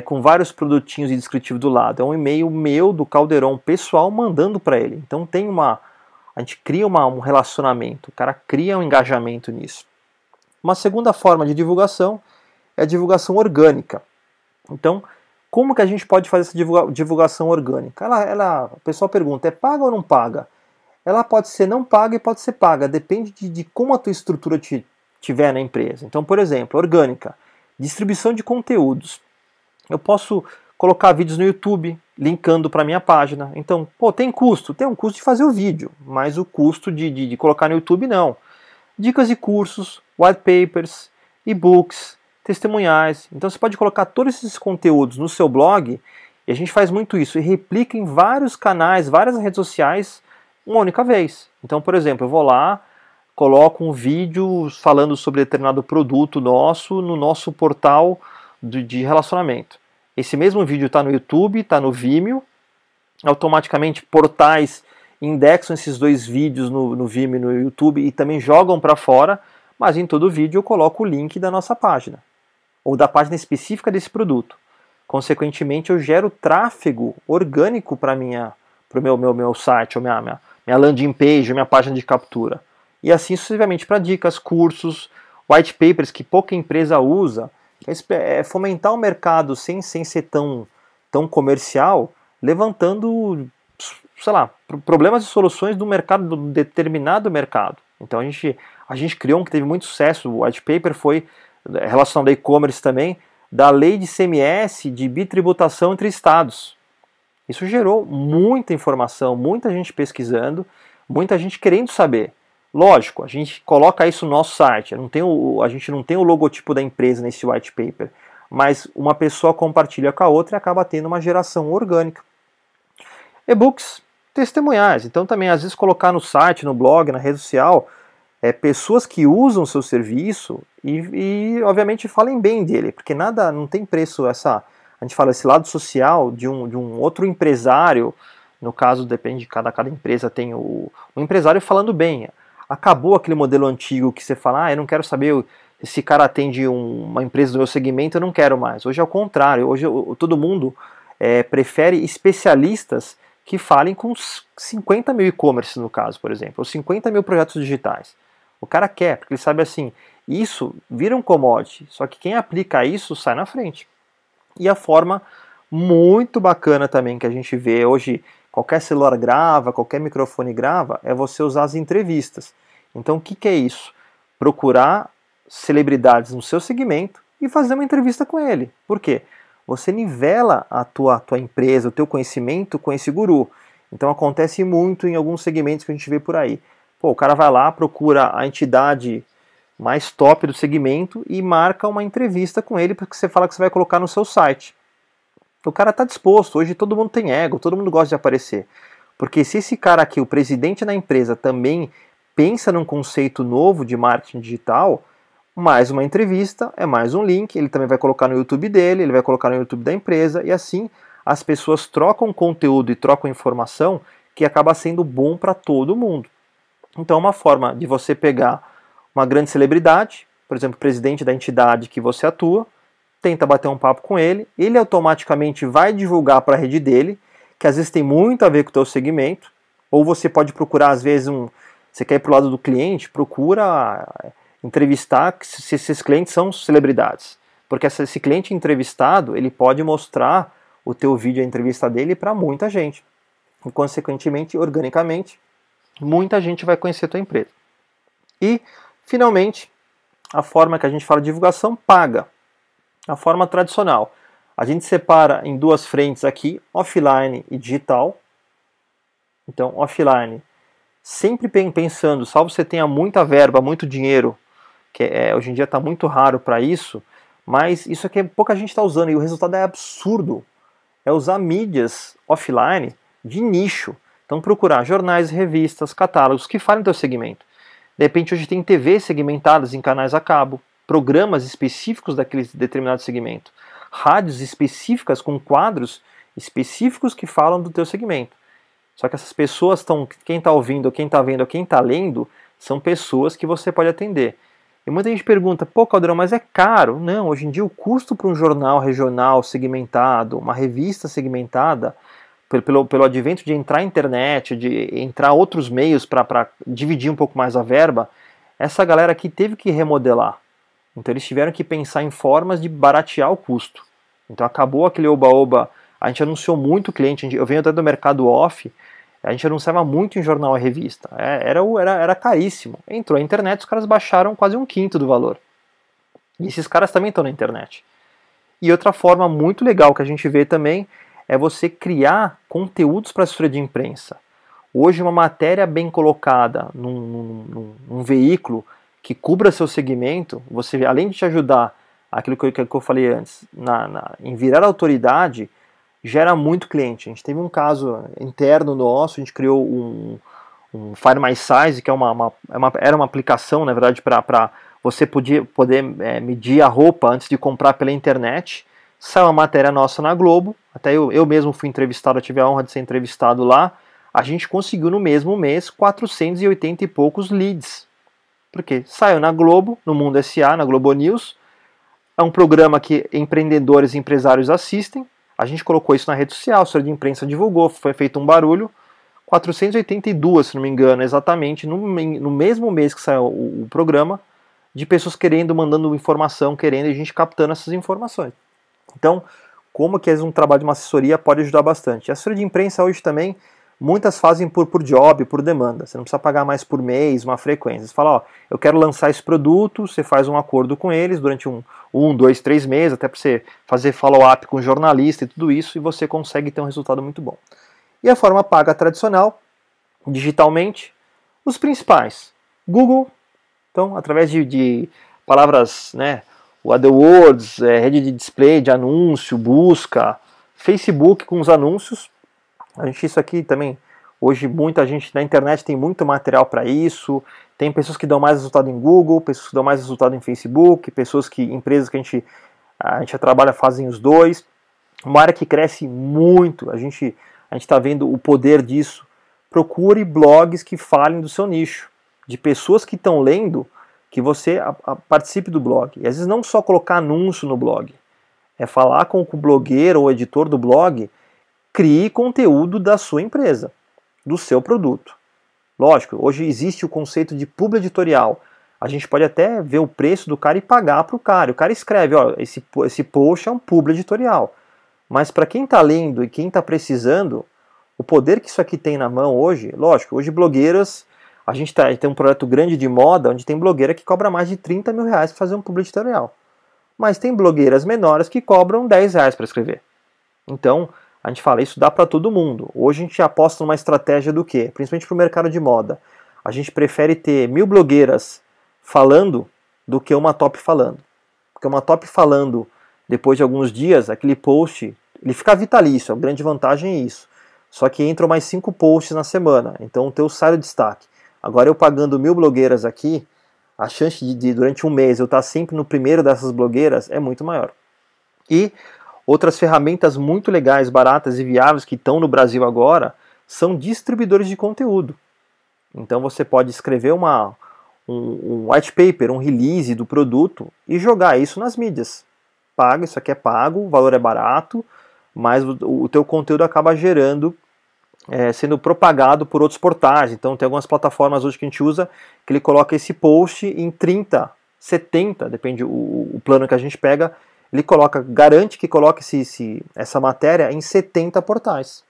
com vários produtinhos e descritivo do lado, é um e-mail meu, do Calderon pessoal, mandando para ele. Então a gente cria um relacionamento, o cara cria um engajamento nisso. Uma segunda forma de divulgação é a divulgação orgânica. Então, como que a gente pode fazer essa divulgação orgânica? O pessoal pergunta, é paga ou não paga? Ela pode ser não paga e pode ser paga, depende de como a tua estrutura tiver na empresa. Então, por exemplo, orgânica, distribuição de conteúdos. Eu posso colocar vídeos no YouTube, linkando para a minha página. Então, tem custo? Tem um custo de fazer o vídeo, mas o custo de colocar no YouTube não. Dicas de cursos, white papers, e-books, testemunhais. Então você pode colocar todos esses conteúdos no seu blog, e a gente faz muito isso, e replica em vários canais, várias redes sociais, uma única vez. Então, por exemplo, eu vou lá, coloco um vídeo falando sobre determinado produto nosso no nosso portal de relacionamento. Esse mesmo vídeo está no YouTube, está no Vimeo, automaticamente portais indexam esses dois vídeos no Vimeo e no YouTube e também jogam para fora, mas em todo vídeo eu coloco o link da nossa página, ou da página específica desse produto. Consequentemente, eu gero tráfego orgânico para o meu site, ou minha landing page, minha página de captura. E assim sucessivamente para dicas, cursos, white papers que pouca empresa usa. É fomentar o mercado sem ser tão comercial, levantando, problemas e soluções do mercado, do determinado mercado. Então a gente criou um que teve muito sucesso, o white paper foi relacionado a e-commerce também, da lei de ICMS de bitributação entre estados. Isso gerou muita informação, muita gente pesquisando, muita gente querendo saber. Lógico, a gente coloca isso no nosso site, a gente não tem o logotipo da empresa nesse white paper, mas uma pessoa compartilha com a outra e acaba tendo uma geração orgânica. E-books testemunhais, então também às vezes colocar no site, no blog, na rede social, pessoas que usam o seu serviço e obviamente falem bem dele, porque nada, não tem preço a gente fala esse lado social de um outro empresário, no caso depende de cada empresa tem o empresário falando bem. Acabou aquele modelo antigo que você fala, eu não quero saber se cara atende uma empresa do meu segmento, eu não quero mais. Hoje é o contrário, hoje todo mundo prefere especialistas que falem com 50 mil e-commerce no caso, por exemplo, ou 50 mil projetos digitais. O cara quer, porque ele sabe assim, isso vira um commodity, só que quem aplica isso sai na frente. E a forma muito bacana também que a gente vê hoje, qualquer celular grava, qualquer microfone grava, é você usar as entrevistas. Então o que é isso? Procurar celebridades no seu segmento e fazer uma entrevista com ele. Por quê? Você nivela a tua empresa, o teu conhecimento com esse guru. Então acontece muito em alguns segmentos que a gente vê por aí. Pô, o cara vai lá, procura a entidade mais top do segmento e marca uma entrevista com ele porque você fala que você vai colocar no seu site. O cara está disposto, hoje todo mundo tem ego, todo mundo gosta de aparecer. Porque se esse cara aqui, o presidente da empresa, também pensa num conceito novo de marketing digital, mais uma entrevista, é mais um link, ele também vai colocar no YouTube dele, ele vai colocar no YouTube da empresa, e assim as pessoas trocam conteúdo e trocam informação que acaba sendo bom para todo mundo. Então é uma forma de você pegar uma grande celebridade, por exemplo, o presidente da entidade que você atua, tenta bater um papo com ele, ele automaticamente vai divulgar para a rede dele, que às vezes tem muito a ver com o teu segmento, ou você pode procurar, às vezes, você quer ir para o lado do cliente, procura entrevistar se esses clientes são celebridades. Porque esse cliente entrevistado, ele pode mostrar o teu vídeo, a entrevista dele para muita gente. E, consequentemente, organicamente, muita gente vai conhecer a tua empresa. E, finalmente, a forma que a gente fala de divulgação paga. A forma tradicional. A gente separa em duas frentes aqui, offline e digital. Então, offline, sempre pensando, salvo você tenha muita verba, muito dinheiro, que hoje em dia está muito raro para isso, mas isso aqui pouca gente está usando e o resultado é absurdo. É usar mídias offline de nicho. Então, procurar jornais, revistas, catálogos que falem do teu segmento. De repente, hoje tem TV segmentadas em canais a cabo, programas específicos daquele determinado segmento, rádios específicas com quadros específicos que falam do teu segmento. Só que essas pessoas quem está ouvindo, quem está vendo, quem está lendo, são pessoas que você pode atender. E muita gente pergunta, pô, Caldeirão, mas é caro? Não, hoje em dia o custo para um jornal regional segmentado, uma revista segmentada, pelo advento de entrar na internet, de entrar outros meios para dividir um pouco mais a verba, essa galera aqui teve que remodelar. Então eles tiveram que pensar em formas de baratear o custo. Então acabou aquele oba-oba, a gente anunciou muito cliente, eu venho até do mercado off, a gente anunciava muito em jornal e revista, era caríssimo. Entrou a internet, os caras baixaram quase 1/5 do valor. E esses caras também estão na internet. E outra forma muito legal que a gente vê também é você criar conteúdos para assessoria de imprensa. Hoje uma matéria bem colocada num veículo que cubra seu segmento, você, além de te ajudar, aquilo que eu falei antes, em virar autoridade, gera muito cliente. A gente teve um caso interno nosso, a gente criou um Find My Size, que era uma aplicação, na verdade, para você poder medir a roupa antes de comprar pela internet. Saiu uma matéria nossa na Globo, até eu mesmo fui entrevistado, eu tive a honra de ser entrevistado lá. A gente conseguiu no mesmo mês 480 e poucos leads. Porque saiu na Globo, no Mundo SA, na Globo News. É um programa que empreendedores e empresários assistem. A gente colocou isso na rede social, a assessoria de imprensa divulgou, foi feito um barulho. 482, se não me engano, exatamente, no mesmo mês que saiu o programa, de pessoas mandando informação, e a gente captando essas informações. Então, como que um trabalho de uma assessoria pode ajudar bastante? A assessoria de imprensa hoje também, muitas fazem por job, por demanda. Você não precisa pagar mais por mês, uma frequência. Você fala, eu quero lançar esse produto, você faz um acordo com eles durante 2, 3 meses, até para você fazer follow-up com o jornalista e tudo isso, e você consegue ter um resultado muito bom. E a forma paga tradicional, digitalmente, os principais. Google, então, através de palavras, né, o AdWords, rede de display, de anúncio, busca, Facebook com os anúncios. Isso aqui também, hoje muita gente na internet tem muito material para isso. Tem pessoas que dão mais resultado em Google, pessoas que dão mais resultado em Facebook, empresas que a gente trabalha fazem os dois. Uma área que cresce muito, a gente está vendo o poder disso. Procure blogs que falem do seu nicho, de pessoas que estão lendo, que você participe do blog. E às vezes não só colocar anúncio no blog, é falar com o blogueiro ou editor do blog, crie conteúdo da sua empresa, do seu produto. Lógico, hoje existe o conceito de publi editorial. A gente pode até ver o preço do cara e pagar para o cara. O cara escreve, ó, esse post é um publi editorial. Mas para quem está lendo e quem está precisando, o poder que isso aqui tem na mão hoje, lógico, hoje blogueiras, a gente tem um projeto grande de moda, onde tem blogueira que cobra mais de 30 mil reais para fazer um publi editorial. Mas tem blogueiras menores que cobram 10 reais para escrever. Então, a gente fala, isso dá para todo mundo. Hoje a gente aposta numa estratégia do quê? Principalmente para o mercado de moda. A gente prefere ter 1000 blogueiras falando do que uma top falando. Porque uma top falando, depois de alguns dias, aquele post, ele fica vitalício, a grande vantagem é isso. Só que entram mais 5 posts na semana, então o teu sai o destaque. Agora eu pagando 1000 blogueiras aqui, a chance de durante um mês eu estar sempre no primeiro dessas blogueiras é muito maior. E outras ferramentas muito legais, baratas e viáveis que estão no Brasil agora são distribuidores de conteúdo. Então você pode escrever um white paper, um release do produto e jogar isso nas mídias. Paga, isso aqui é pago, o valor é barato, mas o teu conteúdo acaba sendo propagado por outros portais. Então tem algumas plataformas hoje que a gente usa que ele coloca esse post em 30, 70, depende o plano que a gente pega, ele garante que coloque essa matéria em 70 portais.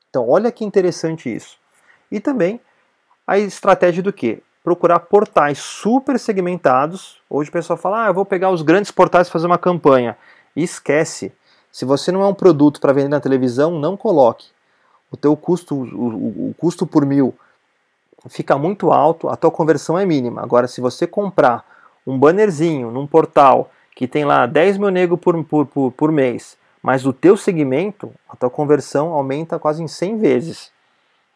Então olha que interessante isso. E também a estratégia do quê? Procurar portais super segmentados. Hoje o pessoal fala, eu vou pegar os grandes portais e fazer uma campanha. E esquece. Se você não é um produto para vender na televisão, não coloque. O teu custo, o custo por 1000 fica muito alto, a tua conversão é mínima. Agora, se você comprar um bannerzinho num portal que tem lá 10 mil nego por mês, mas o teu segmento, a tua conversão aumenta quase em 100 vezes.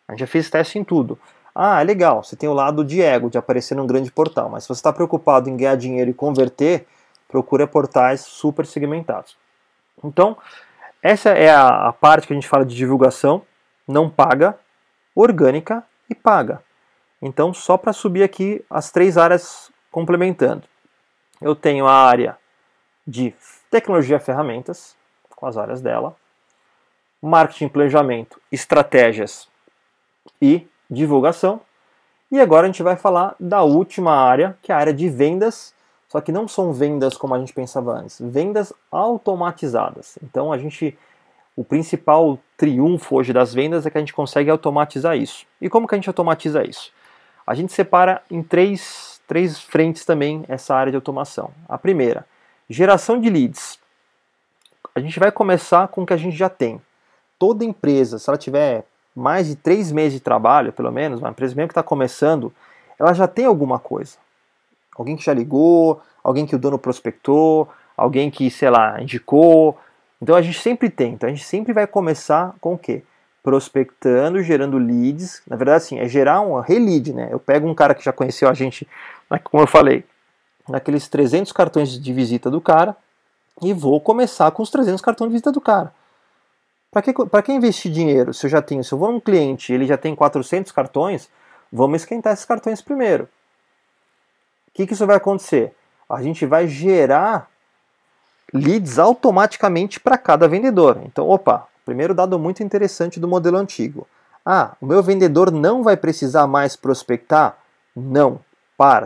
A gente já fez teste em tudo. É legal, você tem o lado de ego, de aparecer num grande portal, mas se você está preocupado em ganhar dinheiro e converter, procura portais super segmentados. Então, essa é a parte que a gente fala de divulgação, não paga, orgânica e paga. Então, só para subir aqui as 3 áreas complementando. Eu tenho a área de tecnologia e ferramentas, com as áreas dela, marketing, planejamento, estratégias e divulgação. E agora a gente vai falar da última área, que é a área de vendas, só que não são vendas como a gente pensava antes, vendas automatizadas. Então o principal triunfo hoje das vendas é que a gente consegue automatizar isso. E como que a gente automatiza isso? A gente separa em três frentes também essa área de automação. A primeira, geração de leads. A gente vai começar com o que a gente já tem. Toda empresa, se ela tiver mais de 3 meses de trabalho, pelo menos, uma empresa mesmo que está começando, ela já tem alguma coisa. Alguém que já ligou, alguém que o dono prospectou, alguém que, sei lá, indicou. Então a gente sempre tem. Então a gente sempre vai começar com o quê? Prospectando, gerando leads. Na verdade, assim, é gerar um relead, né? Eu pego um cara que já conheceu a gente, como eu falei, naqueles 300 cartões de visita do cara e vou começar com os 300 cartões de visita do cara. Para que investir dinheiro? Se eu vou num cliente e ele já tem 400 cartões, vamos esquentar esses cartões primeiro. O que isso vai acontecer? A gente vai gerar leads automaticamente para cada vendedor. Então, primeiro dado muito interessante do modelo antigo. O meu vendedor não vai precisar mais prospectar? Não.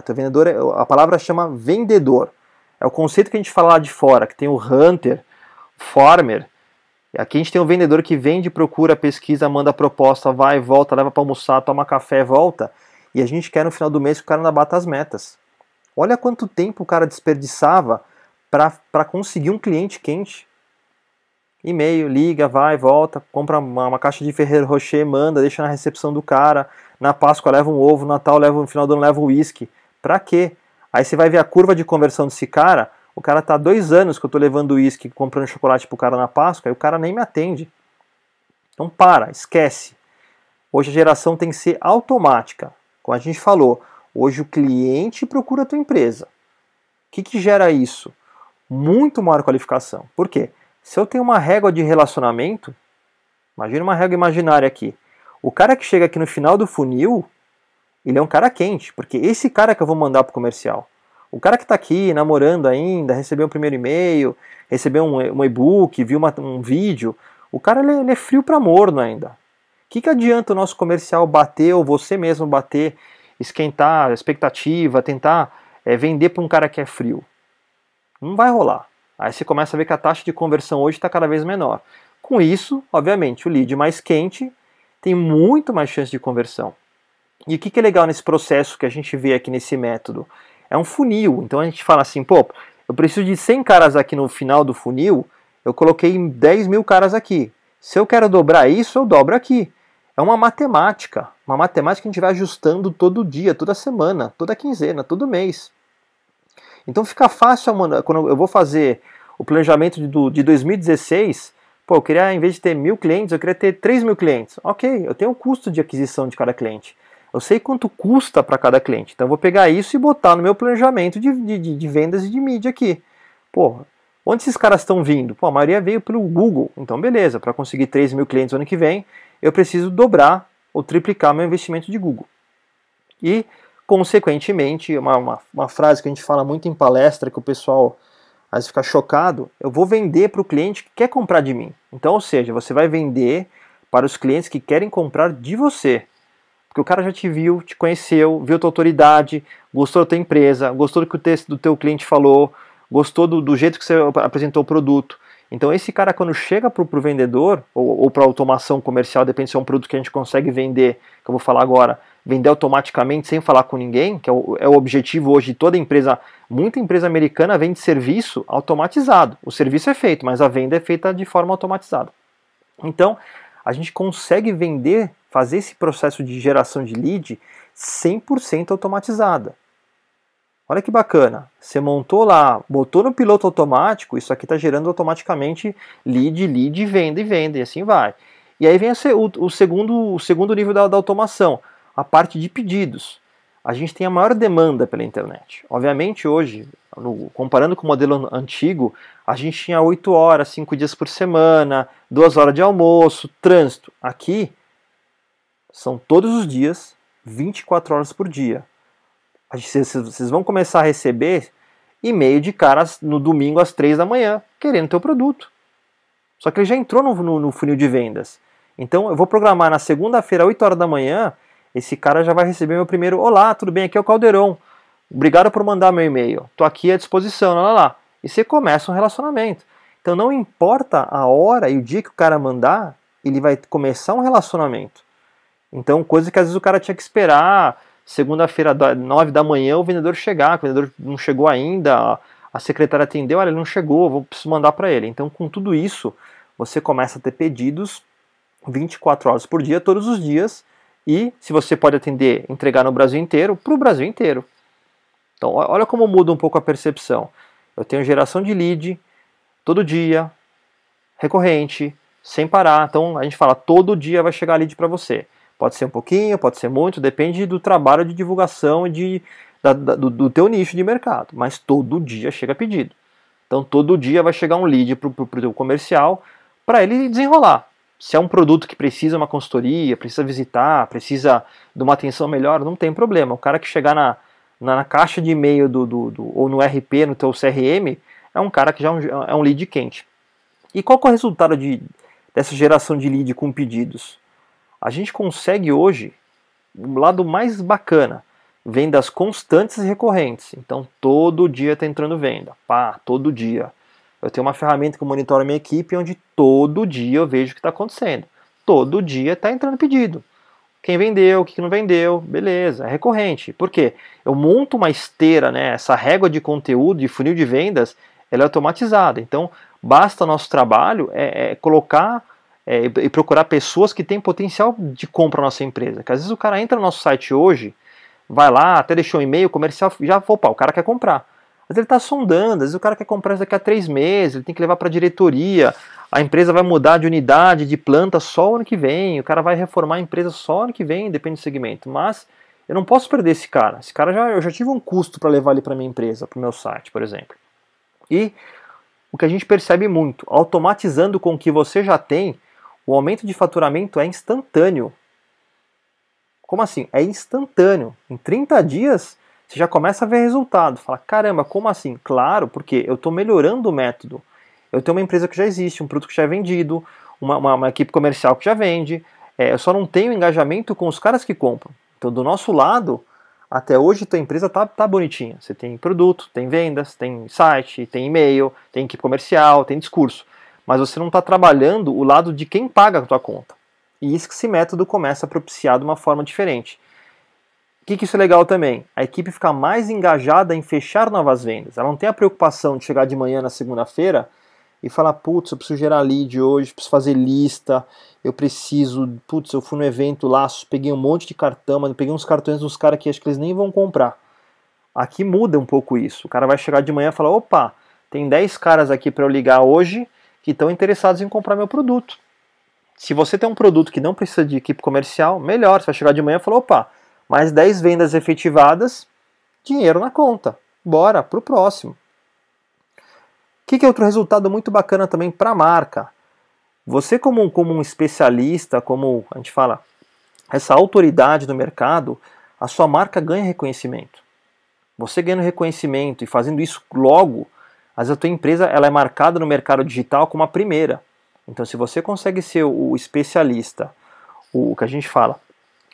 Teu vendedor, a palavra chama vendedor. É o conceito que a gente fala lá de fora, que tem o hunter, o farmer. Aqui a gente tem o vendedor que vende, procura, pesquisa, manda proposta, vai, volta, leva para almoçar, toma café, volta. E a gente quer no final do mês que o cara ainda bata as metas. Olha quanto tempo o cara desperdiçava para conseguir um cliente quente. E-mail, liga, vai, volta, compra uma caixa de Ferrero Rocher, manda, deixa na recepção do cara, na Páscoa leva um ovo, no Natal leva, no final do ano leva um uísque. Pra quê? Aí você vai ver a curva de conversão desse cara, o cara tá há 2 anos que eu tô levando uísque, comprando chocolate pro cara na Páscoa, e o cara nem me atende. Então esquece. Hoje a geração tem que ser automática. Como a gente falou, hoje o cliente procura a tua empresa. O que gera isso? Muito maior qualificação. Por quê? Se eu tenho uma régua de relacionamento, imagina uma régua imaginária aqui. O cara que chega aqui no final do funil, ele é um cara quente, porque esse cara que eu vou mandar pro comercial. O cara que está aqui namorando ainda, recebeu o primeiro e-mail, recebeu um e-book, viu um vídeo, o cara ele é frio para morno ainda. O que adianta o nosso comercial bater, ou você mesmo bater, esquentar a expectativa, tentar vender para um cara que é frio? Não vai rolar. Aí você começa a ver que a taxa de conversão hoje está cada vez menor. Com isso, obviamente, o lead mais quente tem muito mais chance de conversão. E o que é legal nesse processo que a gente vê aqui nesse método? É um funil, então a gente fala assim, pô, eu preciso de 100 caras aqui no final do funil, eu coloquei 10 mil caras aqui. Se eu quero dobrar isso, eu dobro aqui. É uma matemática que a gente vai ajustando todo dia, toda semana, toda quinzena, todo mês. Então fica fácil, quando eu vou fazer o planejamento de 2016, pô, eu queria, em vez de ter 1.000 clientes, eu queria ter 3.000 clientes. Ok, eu tenho um custo de aquisição de cada cliente. Eu sei quanto custa para cada cliente. Então eu vou pegar isso e botar no meu planejamento de vendas e de mídia aqui. Pô, onde esses caras estão vindo? Pô, a maioria veio pelo Google. Então beleza, para conseguir 3.000 clientes no ano que vem, eu preciso dobrar ou triplicar meu investimento de Google. E, consequentemente, uma frase que a gente fala muito em palestra, que o pessoal às vezes fica chocado, eu vou vender para o cliente que quer comprar de mim. Então, ou seja, você vai vender para os clientes que querem comprar de você. Porque o cara já te viu, te conheceu, viu tua autoridade, gostou da tua empresa, gostou do que o texto do teu cliente falou, gostou do jeito que você apresentou o produto. Então esse cara, quando chega para o vendedor, ou para automação comercial, depende se é um produto que a gente consegue vender, que eu vou falar agora, vender automaticamente sem falar com ninguém, que é o objetivo hoje de toda empresa. Muita empresa americana vende serviço automatizado. O serviço é feito, mas a venda é feita de forma automatizada. Então, a gente consegue vender, fazer esse processo de geração de lead 100% automatizada. Olha que bacana, você montou lá, botou no piloto automático, isso aqui está gerando automaticamente lead, venda, e assim vai. E aí vem o segundo nível da automação, a parte de pedidos. A gente tem a maior demanda pela internet. Obviamente hoje, comparando com o modelo antigo, a gente tinha 8 horas, 5 dias por semana, 2 horas de almoço, trânsito. Aqui são todos os dias, 24 horas por dia. Vocês vão começar a receber e-mail de caras no domingo às 3 da manhã, querendo teu produto. Só que ele já entrou no funil de vendas. Então eu vou programar na segunda-feira, 8 horas da manhã, esse cara já vai receber meu primeiro: olá, tudo bem? Aqui é o Calderon. Obrigado por mandar meu e-mail. Estou aqui à disposição, lá. E você começa um relacionamento. Então não importa a hora e o dia que o cara mandar, ele vai começar um relacionamento. Então, coisa que às vezes o cara tinha que esperar segunda-feira, 9 da manhã, o vendedor chegar, o vendedor não chegou ainda, a secretária atendeu, olha, ele não chegou, preciso mandar para ele. Então, com tudo isso, você começa a ter pedidos 24 horas por dia, todos os dias, e se você pode atender, entregar no Brasil inteiro, para o Brasil inteiro. Então, olha como muda um pouco a percepção. Eu tenho geração de lead todo dia, recorrente, sem parar. Então, a gente fala, todo dia vai chegar lead para você. Pode ser um pouquinho, pode ser muito, depende do trabalho de divulgação e do teu nicho de mercado. Mas todo dia chega pedido. Então todo dia vai chegar um lead para o teu comercial para ele desenrolar. Se é um produto que precisa uma consultoria, precisa visitar, precisa de uma atenção melhor, não tem problema. O cara que chegar na caixa de e-mail ou no RP, no teu CRM, é um cara que já é um lead quente. E qual que é o resultado dessa geração de lead com pedidos? A gente consegue hoje, o lado mais bacana, vendas constantes e recorrentes. Então todo dia está entrando venda, todo dia. Eu tenho uma ferramenta que eu monitoro a minha equipe, onde todo dia eu vejo o que está acontecendo. Todo dia está entrando pedido. Quem vendeu, o que não vendeu, beleza, é recorrente. Por quê? Eu monto uma esteira, né, essa régua de conteúdo, de funil de vendas, ela é automatizada. Então basta nosso trabalho colocar e procurar pessoas que têm potencial de compra na nossa empresa. Que às vezes o cara entra no nosso site hoje, vai lá, até deixou um e-mail comercial, já, opa, o cara quer comprar. Mas ele está sondando, às vezes o cara quer comprar isso daqui a 3 meses, ele tem que levar para a diretoria, a empresa vai mudar de unidade, de planta só o ano que vem, o cara vai reformar a empresa só ano que vem, depende do segmento. Mas eu não posso perder esse cara. Esse cara eu já tive um custo para levar ele para minha empresa, para o meu site, por exemplo. E o que a gente percebe muito, automatizando com o que você já tem, o aumento de faturamento é instantâneo. Como assim? É instantâneo. Em 30 dias, você já começa a ver resultado. Fala, caramba, como assim? Claro, porque eu estou melhorando o método. Eu tenho uma empresa que já existe, um produto que já é vendido, uma equipe comercial que já vende. Eu só não tenho engajamento com os caras que compram. Então, do nosso lado, até hoje, tua empresa tá bonitinha. Você tem produto, tem vendas, tem site, tem e-mail, tem equipe comercial, tem discurso. Mas você não está trabalhando o lado de quem paga a tua conta. E isso que esse método começa a propiciar de uma forma diferente. O que isso é legal também? A equipe fica mais engajada em fechar novas vendas. Ela não tem a preocupação de chegar de manhã na segunda-feira e falar, putz, eu preciso gerar lead hoje, preciso fazer lista, eu fui no evento lá, peguei um monte de cartão, mas peguei uns cartões dos caras que acho que eles nem vão comprar. Aqui muda um pouco isso. O cara vai chegar de manhã e falar, opa, tem 10 caras aqui para eu ligar hoje que estão interessados em comprar meu produto. Se você tem um produto que não precisa de equipe comercial, melhor. Você vai chegar de manhã e falar, opa, mais 10 vendas efetivadas, dinheiro na conta. Bora, pro próximo. O que é outro resultado muito bacana também para a marca? Você como um especialista, como a gente fala, essa autoridade no mercado, a sua marca ganha reconhecimento. Você ganhando reconhecimento e fazendo isso logo, às vezes a tua empresa ela é marcada no mercado digital como a primeira. Então, se você consegue ser o especialista, o que a gente fala,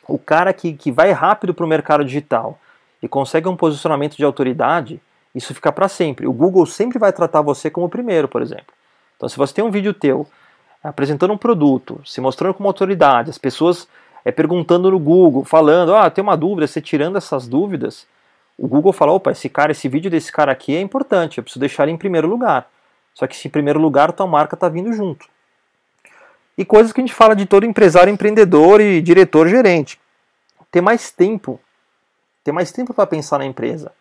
o cara que vai rápido para o mercado digital e consegue um posicionamento de autoridade, isso fica para sempre. O Google sempre vai tratar você como o primeiro, por exemplo. Então, se você tem um vídeo teu apresentando um produto, se mostrando como autoridade, as pessoas perguntando no Google, falando, tem uma dúvida, você tirando essas dúvidas, o Google fala, opa, esse vídeo desse cara aqui é importante, eu preciso deixar ele em primeiro lugar. Só que se em primeiro lugar, tua marca está vindo junto. E coisas que a gente fala de todo empresário, empreendedor e diretor, gerente. Ter mais tempo para pensar na empresa.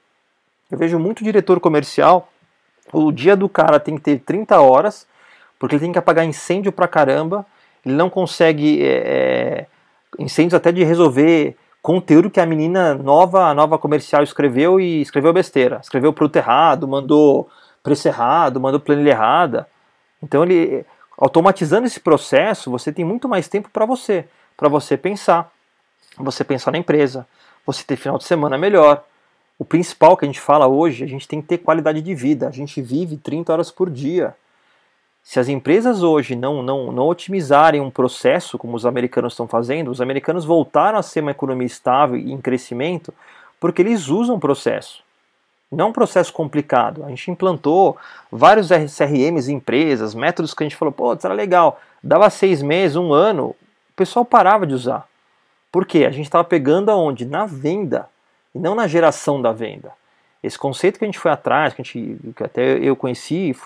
Eu vejo muito diretor comercial, o dia do cara tem que ter 30 horas, porque ele tem que apagar incêndio pra caramba, ele não consegue incêndios até de resolver conteúdo que a nova comercial escreveu e escreveu besteira. Escreveu o produto errado, mandou preço errado, mandou planilha errada. Então ele... Automatizando esse processo, você tem muito mais tempo para você pensar na empresa, você ter final de semana melhor. O principal que a gente fala hoje, a gente tem que ter qualidade de vida, a gente vive 30 horas por dia. Se as empresas hoje não otimizarem um processo, como os americanos estão fazendo, os americanos voltaram a ser uma economia estável e em crescimento, porque eles usam o processo. Não é um processo complicado. A gente implantou vários CRMs em empresas, métodos que a gente falou, pô, isso era legal. Dava 6 meses, 1 ano, o pessoal parava de usar. Por quê? A gente estava pegando aonde? Na venda, e não na geração da venda. Esse conceito que a gente foi atrás, que até eu conheci,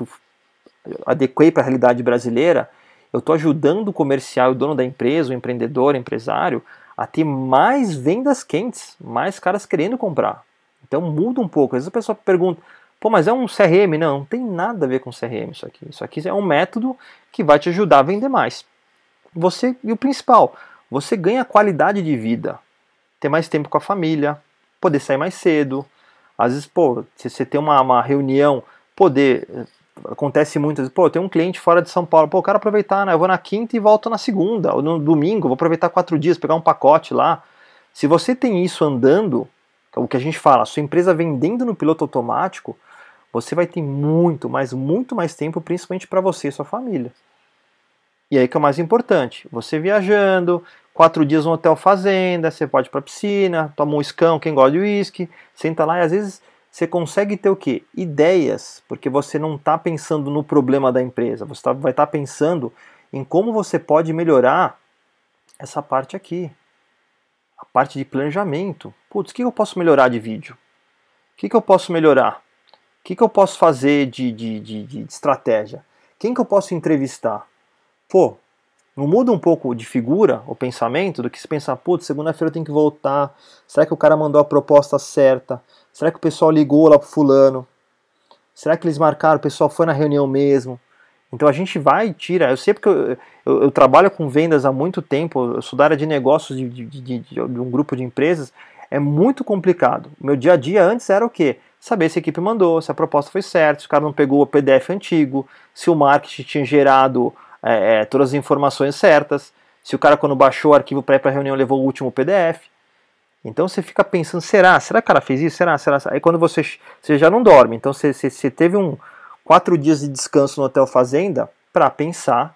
adequei para a realidade brasileira, eu estou ajudando o comercial, o dono da empresa, o empreendedor, o empresário, a ter mais vendas quentes, mais caras querendo comprar. Então muda um pouco. Às vezes a pessoa pergunta, pô, mas é um CRM? Não tem nada a ver com CRM isso aqui. Isso aqui é um método que vai te ajudar a vender mais. E o principal, você ganha qualidade de vida. Ter mais tempo com a família, poder sair mais cedo. Às vezes, pô, se você tem uma reunião, acontece muito, às vezes, pô, tem um cliente fora de São Paulo, pô, eu quero aproveitar, né? Eu vou na quinta e volto na segunda, ou no domingo, vou aproveitar 4 dias, pegar um pacote lá. Se você tem isso andando, o que a gente fala, a sua empresa vendendo no piloto automático, você vai ter muito mais tempo, principalmente para você e sua família. E aí que é o mais importante, você viajando, 4 dias no hotel fazenda, você pode ir para a piscina, toma um escão, quem gosta de uísque, senta lá e às vezes você consegue ter o quê? Ideias, porque você não está pensando no problema da empresa, você vai estar pensando em como você pode melhorar essa parte aqui. A parte de planejamento. Putz, o que eu posso melhorar de vídeo? O que eu posso melhorar? O que eu posso fazer de estratégia? Quem que eu posso entrevistar? Pô, Não muda um pouco de figura, o pensamento, do que se pensar, putz, segunda-feira eu tenho que voltar, será que o cara mandou a proposta certa? Será que o pessoal ligou lá pro fulano? Será que eles marcaram, o pessoal foi na reunião mesmo? Então a gente vai e tira, eu sei porque eu trabalho com vendas há muito tempo, eu sou da área de negócios de um grupo de empresas, é muito complicado. O meu dia a dia antes era o quê? Saber se a equipe mandou, se a proposta foi certa, se o cara não pegou o PDF antigo, se o marketing tinha gerado todas as informações certas, se o cara quando baixou o arquivo para ir para a reunião levou o último PDF. Então você fica pensando, será que o cara fez isso? Será? Aí quando você já não dorme, então você teve 4 dias de descanso no Hotel Fazenda para pensar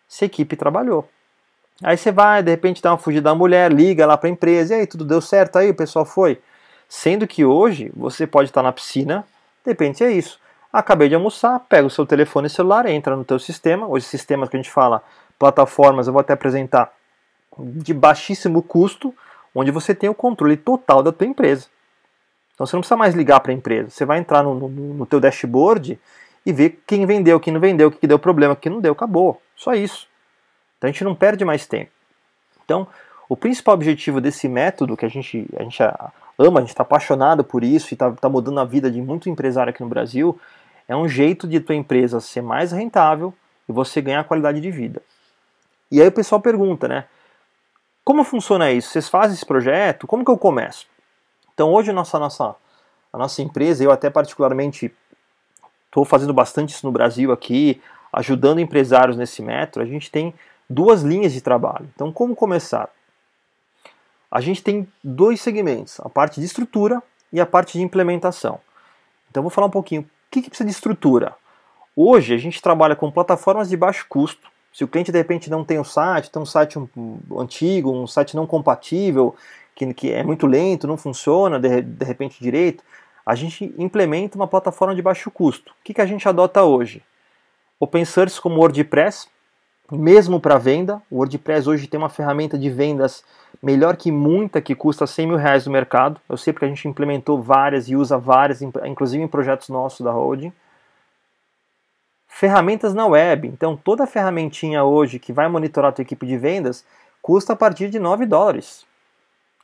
se a equipe trabalhou. Aí você vai, de repente dá uma fugida da mulher, liga lá para a empresa, e aí, tudo deu certo aí, o pessoal foi. Sendo que hoje você pode estar na piscina, de repente é isso. Acabei de almoçar, pega o seu telefone celular, entra no teu sistema, hoje sistemas que a gente fala, plataformas, eu vou até apresentar, de baixíssimo custo, onde você tem o controle total da tua empresa. Então você não precisa mais ligar para a empresa, você vai entrar no teu dashboard e ver quem vendeu, quem não vendeu, o que deu problema, o que não deu, acabou, só isso. Então a gente não perde mais tempo. Então, o principal objetivo desse método, que a gente ama, a gente está apaixonado por isso e está mudando a vida de muito empresário aqui no Brasil, é um jeito de tua empresa ser mais rentável e você ganhar qualidade de vida. E aí o pessoal pergunta, né? Como funciona isso? Vocês fazem esse projeto? Como que eu começo? Então hoje a nossa empresa, eu até particularmente estou fazendo bastante isso no Brasil aqui, ajudando empresários nesse método, a gente tem 2 linhas de trabalho. Então como começar? A gente tem 2 segmentos, a parte de estrutura e a parte de implementação. Então vou falar um pouquinho, o que precisa de estrutura? Hoje a gente trabalha com plataformas de baixo custo. Se o cliente de repente não tem um site, tem um site antigo, um site não compatível, que é muito lento, não funciona de repente direito, a gente implementa uma plataforma de baixo custo. O que a gente adota hoje? Open source como WordPress, mesmo para venda. O WordPress hoje tem uma ferramenta de vendas melhor que muita, que custa R$100.000 no mercado. Eu sei porque a gente implementou várias e usa várias, inclusive em projetos nossos da holding. Ferramentas na web. Então toda ferramentinha hoje que vai monitorar a tua equipe de vendas custa a partir de $9.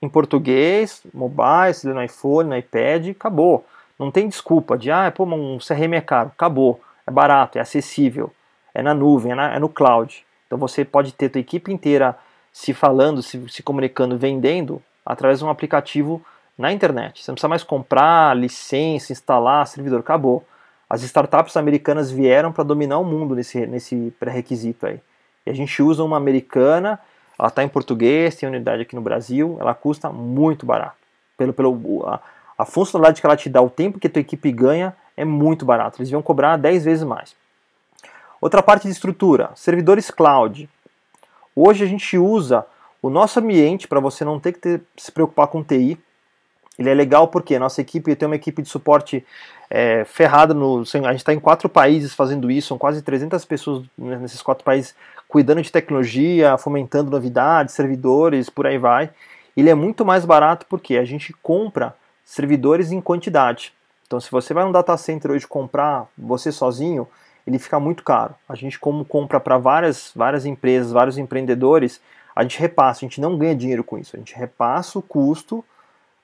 Em português, mobile, se lê no iPhone, no iPad, acabou. Não tem desculpa de, um CRM é caro. Acabou. É barato, é acessível, é na nuvem, é no cloud. Então você pode ter a tua equipe inteira se falando, se comunicando, vendendo através de um aplicativo na internet. Você não precisa mais comprar licença, instalar servidor, acabou. As startups americanas vieram para dominar o mundo nesse pré-requisito aí. E a gente usa uma americana, ela está em português, tem unidade aqui no Brasil, ela custa muito barato. A funcionalidade que ela te dá, o tempo que a tua equipe ganha, é muito barato. Eles vão cobrar 10 vezes mais. Outra parte de estrutura, servidores cloud. Hoje a gente usa o nosso ambiente para você não ter que se preocupar com TI. Ele é legal porque a nossa equipe tem uma equipe de suporte ferrada. A gente está em 4 países fazendo isso, são quase 300 pessoas nesses 4 países cuidando de tecnologia, fomentando novidades, servidores, por aí vai. Ele é muito mais barato porque a gente compra servidores em quantidade. Então se você vai num data center hoje comprar você sozinho, ele fica muito caro. A gente como compra para várias empresas, vários empreendedores, a gente repassa, a gente não ganha dinheiro com isso, a gente repassa o custo,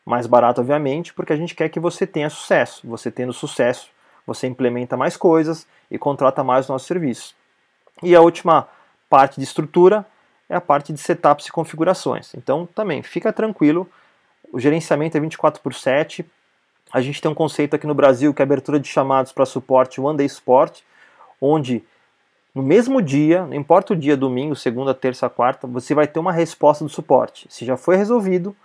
mais barato obviamente, porque a gente quer que você tenha sucesso. Você tendo sucesso, você implementa mais coisas e contrata mais os nossos serviços. E a última parte de estrutura é a parte de setups e configurações. Então também fica tranquilo, o gerenciamento é 24/7. A gente tem um conceito aqui no Brasil que é abertura de chamados para suporte One Day Support, onde no mesmo dia, não importa o dia, domingo, segunda, terça, quarta, você vai ter uma resposta do suporte. Se já foi resolvido,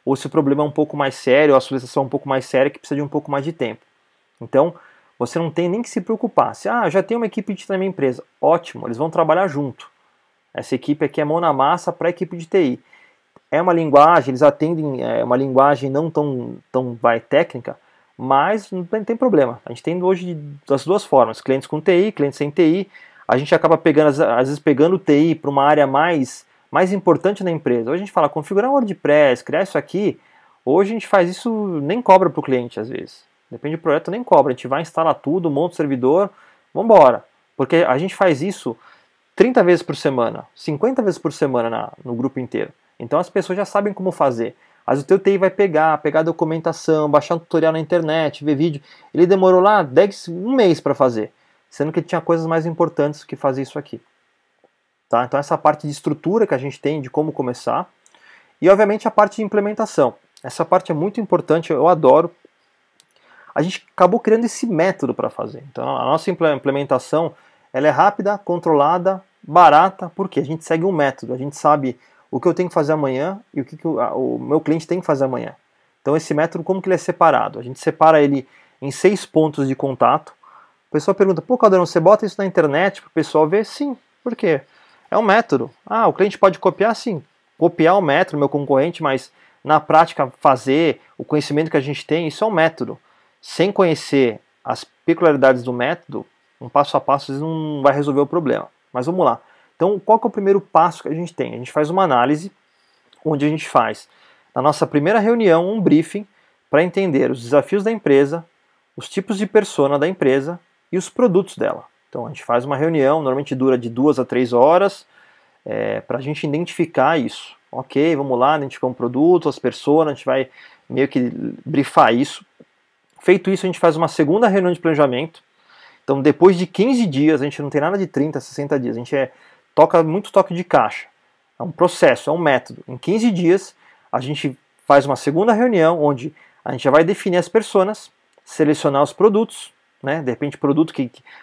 ou se o problema é um pouco mais sério, ou a solicitação é um pouco mais séria, que precisa de um pouco mais de tempo. Então, você não tem nem que se preocupar. Se já tem uma equipe de TI na minha empresa, ótimo, eles vão trabalhar junto. Essa equipe aqui é mão na massa para a equipe de TI. É uma linguagem, eles atendem uma linguagem não tão técnica, mas não tem problema. A gente tem hoje das 2 formas, clientes com TI, clientes sem TI. A gente acaba pegando, às vezes pegando TI para uma área mais importante na empresa. Hoje a gente fala, configurar um WordPress, criar isso aqui. Hoje a gente faz isso, nem cobra para o cliente às vezes. Depende do projeto, nem cobra. A gente vai instalar tudo, monta o servidor, vamos embora. Porque a gente faz isso 30 vezes por semana, 50 vezes por semana no grupo inteiro. Então as pessoas já sabem como fazer. Às vezes o teu TI vai pegar a documentação, baixar um tutorial na internet, ver vídeo. Ele demorou lá um mês para fazer, sendo que tinha coisas mais importantes que fazer isso aqui. Tá? Então essa parte de estrutura que a gente tem, de como começar, e obviamente a parte de implementação. Essa parte é muito importante, eu adoro. A gente acabou criando esse método para fazer. Então a nossa implementação ela é rápida, controlada, barata, porque a gente segue um método, a gente sabe o que eu tenho que fazer amanhã e o que o meu cliente tem que fazer amanhã. Então esse método, como que ele é separado? A gente separa ele em 6 pontos de contato. O pessoal pergunta, pô, Caldeirão, você bota isso na internet para o pessoal ver? Sim, por quê? É um método. Ah, o cliente pode copiar? Sim. Copiar o método, meu concorrente, mas na prática fazer, o conhecimento que a gente tem, isso é um método. Sem conhecer as peculiaridades do método, um passo a passo não vai resolver o problema. Mas vamos lá. Então, qual que é o primeiro passo que a gente tem? A gente faz uma análise, onde a gente faz, na nossa primeira reunião, um briefing para entender os desafios da empresa, os tipos de persona da empresa e os produtos dela. Então, a gente faz uma reunião, normalmente dura de 2 a 3 horas, para a gente identificar isso. Ok, vamos lá, identificar um produto, as personas, a gente vai meio que briefar isso. Feito isso, a gente faz uma segunda reunião de planejamento. Então, depois de 15 dias, a gente não tem nada de 30, 60 dias, a gente toca muito toque de caixa. É um processo, é um método. Em 15 dias, a gente faz uma segunda reunião, onde a gente já vai definir as personas, selecionar os produtos, né? De repente, produto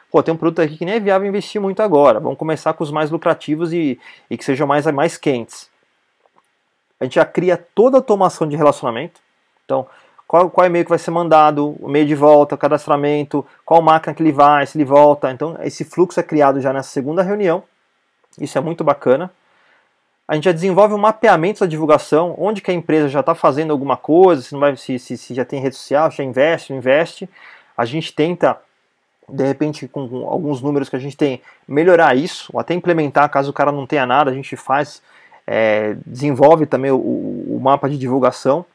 pô, tem um produto aqui que nem é viável investir muito agora. Vamos começar com os mais lucrativos e que sejam mais quentes. A gente já cria toda a automação de relacionamento. Então, qual e-mail que vai ser mandado, o e-mail de volta, o cadastramento, qual máquina que ele vai, se ele volta. Então, esse fluxo é criado já nessa segunda reunião. Isso é muito bacana. A gente já desenvolve um mapeamento da divulgação, onde que a empresa já está fazendo alguma coisa, se já tem rede social, se já investe, não investe. A gente tenta, de repente, com alguns números que a gente tem, melhorar isso, ou até implementar, caso o cara não tenha nada, a gente desenvolve também o mapa de divulgação.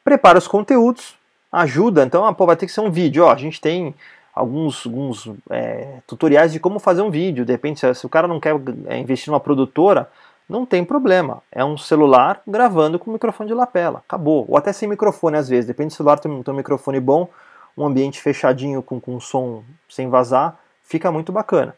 Prepara os conteúdos, ajuda, então vai ter que ser um vídeo. A gente tem alguns tutoriais de como fazer um vídeo. De repente, se o cara não quer investir numa produtora, não tem problema. É um celular gravando com microfone de lapela. Acabou. Ou até sem microfone às vezes. Depende do celular, tem um microfone bom, um ambiente fechadinho com som sem vazar, fica muito bacana.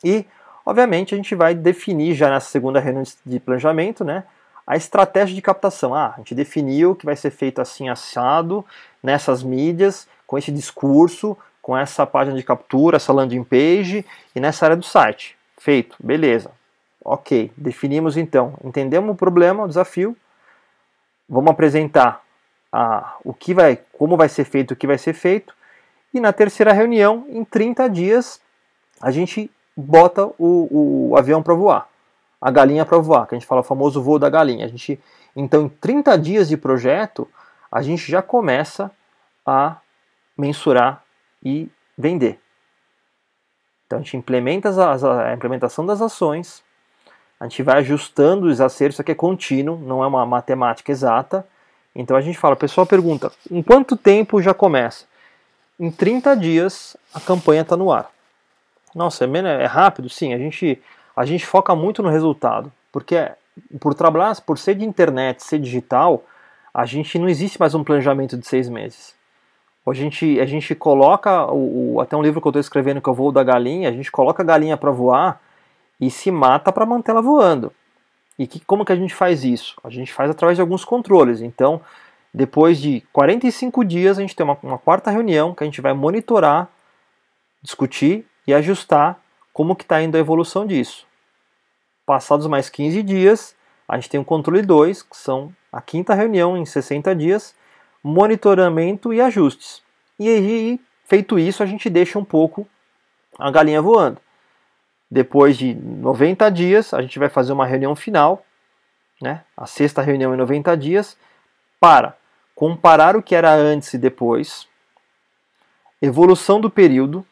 E, obviamente, a gente vai definir já nessa segunda reunião de planejamento, né, a estratégia de captação. A gente definiu que vai ser feito assim assado, nessas mídias, com esse discurso, com essa página de captura, essa landing page e nessa área do site. Feito, beleza. Ok, definimos então, entendemos o problema, o desafio, vamos apresentar como vai ser feito, o que vai ser feito, e na terceira reunião, em 30 dias, a gente bota o avião para voar, a galinha para voar, que a gente fala o famoso voo da galinha. Então, em 30 dias de projeto, a gente já começa a mensurar e vender. Então, a gente implementa a implementação das ações, a gente vai ajustando os acertos, isso aqui é contínuo, não é uma matemática exata. Então a gente fala, o pessoal pergunta, em quanto tempo já começa? Em 30 dias a campanha está no ar. Nossa, é rápido? Sim, a gente foca muito no resultado, porque por ser de internet, ser digital, a gente não existe mais um planejamento de 6 meses. A gente coloca, até um livro que eu estou escrevendo, que é o Voo da Galinha, a gente coloca a galinha para voar e se mata para manter ela voando. E como que a gente faz isso? A gente faz através de alguns controles. Então, depois de 45 dias, a gente tem uma quarta reunião que a gente vai monitorar, discutir e ajustar como que está indo a evolução disso. Passados mais 15 dias, a gente tem o controle 2, que são a quinta reunião em 60 dias, monitoramento e ajustes. E aí, feito isso, a gente deixa um pouco a galinha voando. Depois de 90 dias, a gente vai fazer uma reunião final, né? A sexta reunião em 90 dias, para comparar o que era antes e depois, evolução do período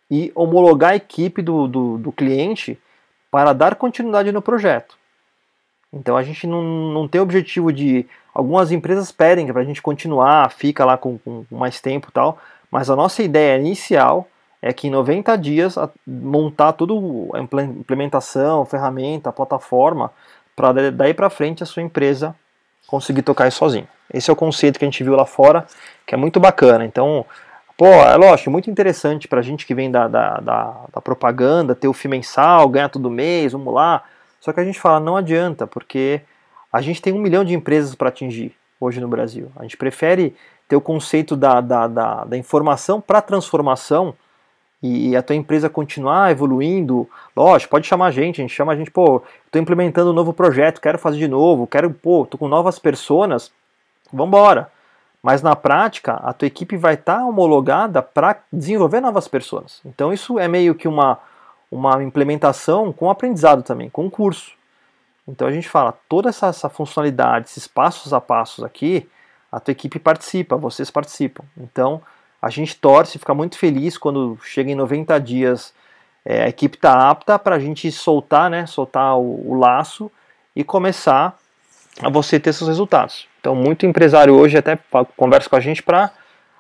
e homologar a equipe do cliente para dar continuidade no projeto. Então a gente não tem o objetivo de... Algumas empresas pedem para a gente continuar, fica lá com mais tempo e tal, mas a nossa ideia inicial é que em 90 dias montar tudo, a implementação, ferramenta, plataforma, para daí para frente a sua empresa conseguir tocar isso sozinho. Esse é o conceito que a gente viu lá fora, que é muito bacana. Então, pô, é lógico, muito interessante para a gente que vem da propaganda, ter o FII mensal, ganhar todo mês, vamos lá. Só que a gente fala, não adianta, porque a gente tem 1 milhão de empresas para atingir hoje no Brasil. A gente prefere ter o conceito da informação para transformação e a tua empresa continuar evoluindo. Lógico, pode chamar a gente chama a gente, pô, estou implementando um novo projeto, quero fazer de novo, tô com novas personas, vambora. Mas na prática, a tua equipe vai estar homologada para desenvolver novas personas. Então isso é meio que uma implementação com aprendizado também, com um curso. Então a gente fala, toda essa funcionalidade, esses passos a passos aqui, a tua equipe participa, vocês participam. Então a gente torce, fica muito feliz quando chega em 90 dias, a equipe está apta para a gente soltar o laço e começar a você ter seus resultados. Então muito empresário hoje até conversa com a gente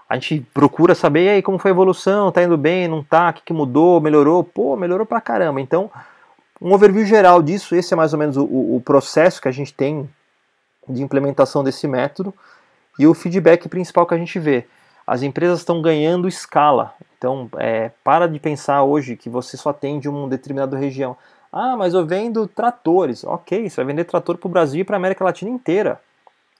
a gente procura saber, e aí, como foi a evolução, tá indo bem, não tá, o que mudou, melhorou? Pô, melhorou pra caramba. Então, um overview geral disso, esse é mais ou menos o processo que a gente tem de implementação desse método e o feedback principal que a gente vê. As empresas estão ganhando escala. Então, para de pensar hoje que você só atende uma determinada região. Ah, mas eu vendo tratores. Ok, você vai vender trator para o Brasil e para a América Latina inteira.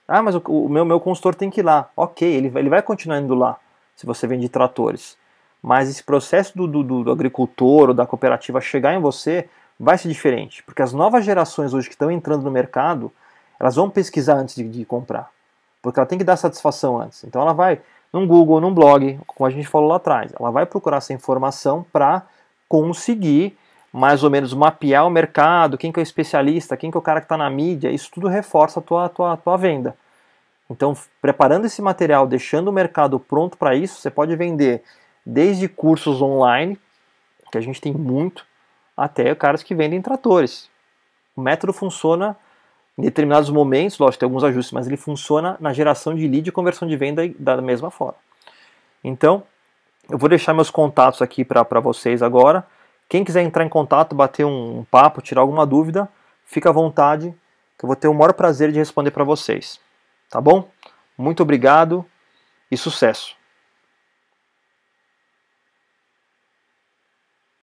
Ah, mas o meu consultor tem que ir lá. Ok, ele vai continuar indo lá, se você vende tratores. Mas esse processo do agricultor ou da cooperativa chegar em você vai ser diferente. Porque as novas gerações hoje que estão entrando no mercado, elas vão pesquisar antes de comprar. Porque ela tem que dar satisfação antes. Então ela vai num Google, num blog, como a gente falou lá atrás. Ela vai procurar essa informação para conseguir mais ou menos mapear o mercado, quem que é o especialista, quem que é o cara que está na mídia. Isso tudo reforça a tua venda. Então, preparando esse material, deixando o mercado pronto para isso, você pode vender desde cursos online, que a gente tem muito, até caras que vendem tratores. O método funciona em determinados momentos, lógico, tem alguns ajustes, mas ele funciona na geração de lead e conversão de venda da mesma forma. Então, eu vou deixar meus contatos aqui para vocês agora. Quem quiser entrar em contato, bater um papo, tirar alguma dúvida, fica à vontade, que eu vou ter o maior prazer de responder para vocês. Tá bom? Muito obrigado e sucesso!